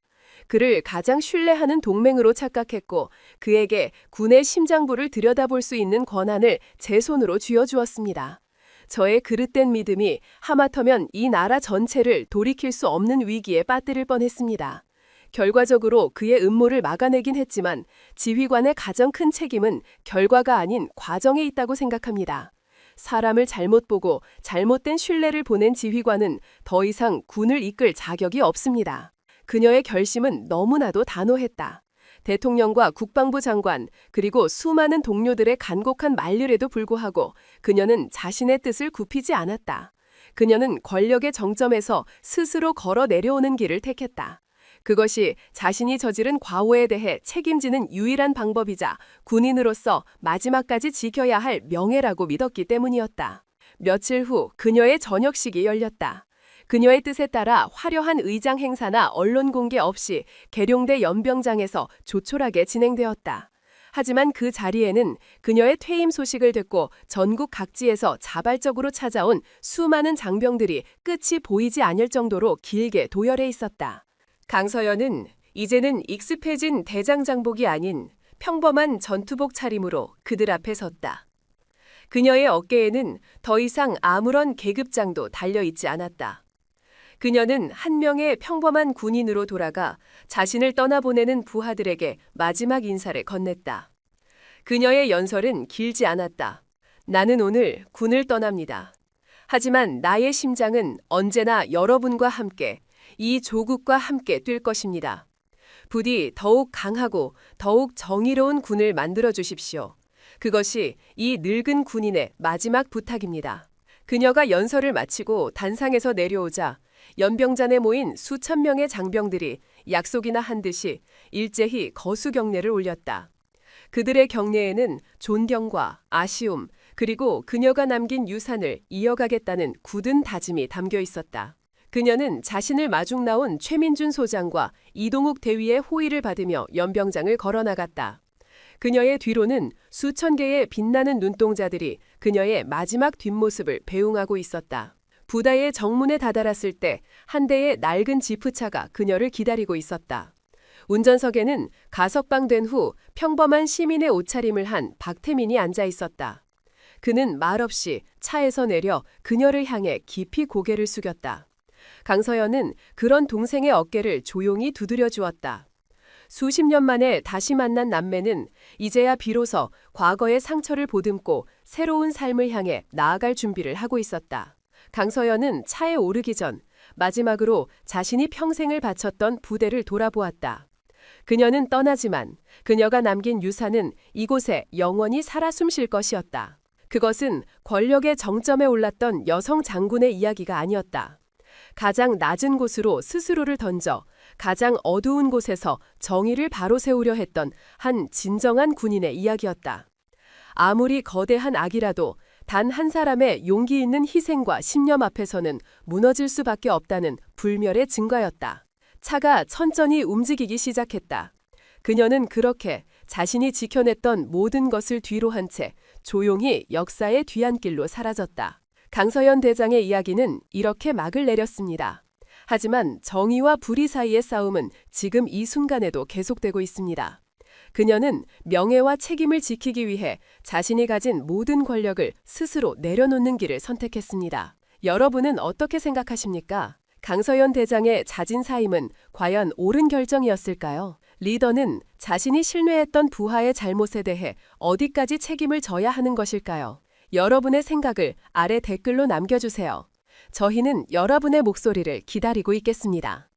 그를 가장 신뢰하는 동맹으로 착각했고 그에게 군의 심장부를 들여다볼 수 있는 권한을 제 손으로 쥐어주었습니다. 저의 그릇된 믿음이 하마터면 이 나라 전체를 돌이킬 수 없는 위기에 빠뜨릴 뻔했습니다. 결과적으로 그의 음모를 막아내긴 했지만 지휘관의 가장 큰 책임은 결과가 아닌 과정에 있다고 생각합니다. 사람을 잘못 보고 잘못된 신뢰를 보낸 지휘관은 더 이상 군을 이끌 자격이 없습니다. 그녀의 결심은 너무나도 단호했다. 대통령과 국방부 장관 그리고 수많은 동료들의 간곡한 만류에도 불구하고 그녀는 자신의 뜻을 굽히지 않았다. 그녀는 권력의 정점에서 스스로 걸어 내려오는 길을 택했다. 그것이 자신이 저지른 과오에 대해 책임지는 유일한 방법이자 군인으로서 마지막까지 지켜야 할 명예라고 믿었기 때문이었다. 며칠 후 그녀의 저녁식이 열렸다. 그녀의 뜻에 따라 화려한 의장 행사나 언론 공개 없이 계룡대 연병장에서 조촐하게 진행되었다. 하지만 그 자리에는 그녀의 퇴임 소식을 듣고 전국 각지에서 자발적으로 찾아온 수많은 장병들이 끝이 보이지 않을 정도로 길게 도열해 있었다. 강서연은 이제는 익숙해진 대장장복이 아닌 평범한 전투복 차림으로 그들 앞에 섰다. 그녀의 어깨에는 더 이상 아무런 계급장도 달려있지 않았다. 그녀는 한 명의 평범한 군인으로 돌아가 자신을 떠나보내는 부하들에게 마지막 인사를 건넸다. 그녀의 연설은 길지 않았다. 나는 오늘 군을 떠납니다. 하지만 나의 심장은 언제나 여러분과 함께 이 조국과 함께 뛸 것입니다. 부디 더욱 강하고 더욱 정의로운 군을 만들어 주십시오. 그것이 이 늙은 군인의 마지막 부탁입니다. 그녀가 연설을 마치고 단상에서 내려오자 연병잔에 모인 수천 명의 장병들이 약속이나 한 듯이 일제히 거수 경례를 올렸다. 그들의 경례에는 존경과 아쉬움 그리고 그녀가 남긴 유산을 이어가겠다는 굳은 다짐이 담겨 있었다. 그녀는 자신을 마중 나온 최민준 소장과 이동욱 대위의 호의를 받으며 연병장을 걸어나갔다. 그녀의 뒤로는 수천 개의 빛나는 눈동자들이 그녀의 마지막 뒷모습을 배웅하고 있었다. 부다의 정문에 다다랐을 때 한 대의 낡은 지프차가 그녀를 기다리고 있었다. 운전석에는 가석방된 후 평범한 시민의 옷차림을 한 박태민이 앉아 있었다. 그는 말없이 차에서 내려 그녀를 향해 깊이 고개를 숙였다. 강서연은 그런 동생의 어깨를 조용히 두드려 주었다. 수십 년 만에 다시 만난 남매는 이제야 비로소 과거의 상처를 보듬고 새로운 삶을 향해 나아갈 준비를 하고 있었다. 강서연은 차에 오르기 전 마지막으로 자신이 평생을 바쳤던 부대를 돌아보았다. 그녀는 떠나지만 그녀가 남긴 유산은 이곳에 영원히 살아 숨쉴 것이었다. 그것은 권력의 정점에 올랐던 여성 장군의 이야기가 아니었다. 가장 낮은 곳으로 스스로를 던져 가장 어두운 곳에서 정의를 바로 세우려 했던 한 진정한 군인의 이야기였다. 아무리 거대한 악이라도 단 한 사람의 용기 있는 희생과 신념 앞에서는 무너질 수밖에 없다는 불멸의 증거였다. 차가 천천히 움직이기 시작했다. 그녀는 그렇게 자신이 지켜냈던 모든 것을 뒤로 한 채 조용히 역사의 뒤안길로 사라졌다. 강서연 대장의 이야기는 이렇게 막을 내렸습니다. 하지만 정의와 불의 사이의 싸움은 지금 이 순간에도 계속되고 있습니다. 그녀는 명예와 책임을 지키기 위해 자신이 가진 모든 권력을 스스로 내려놓는 길을 선택했습니다. 여러분은 어떻게 생각하십니까? 강서연 대장의 자진 사임은 과연 옳은 결정이었을까요? 리더는 자신이 실뇌했던 부하의 잘못에 대해 어디까지 책임을 져야 하는 것일까요? 여러분의 생각을 아래 댓글로 남겨주세요. 저희는 여러분의 목소리를 기다리고 있겠습니다.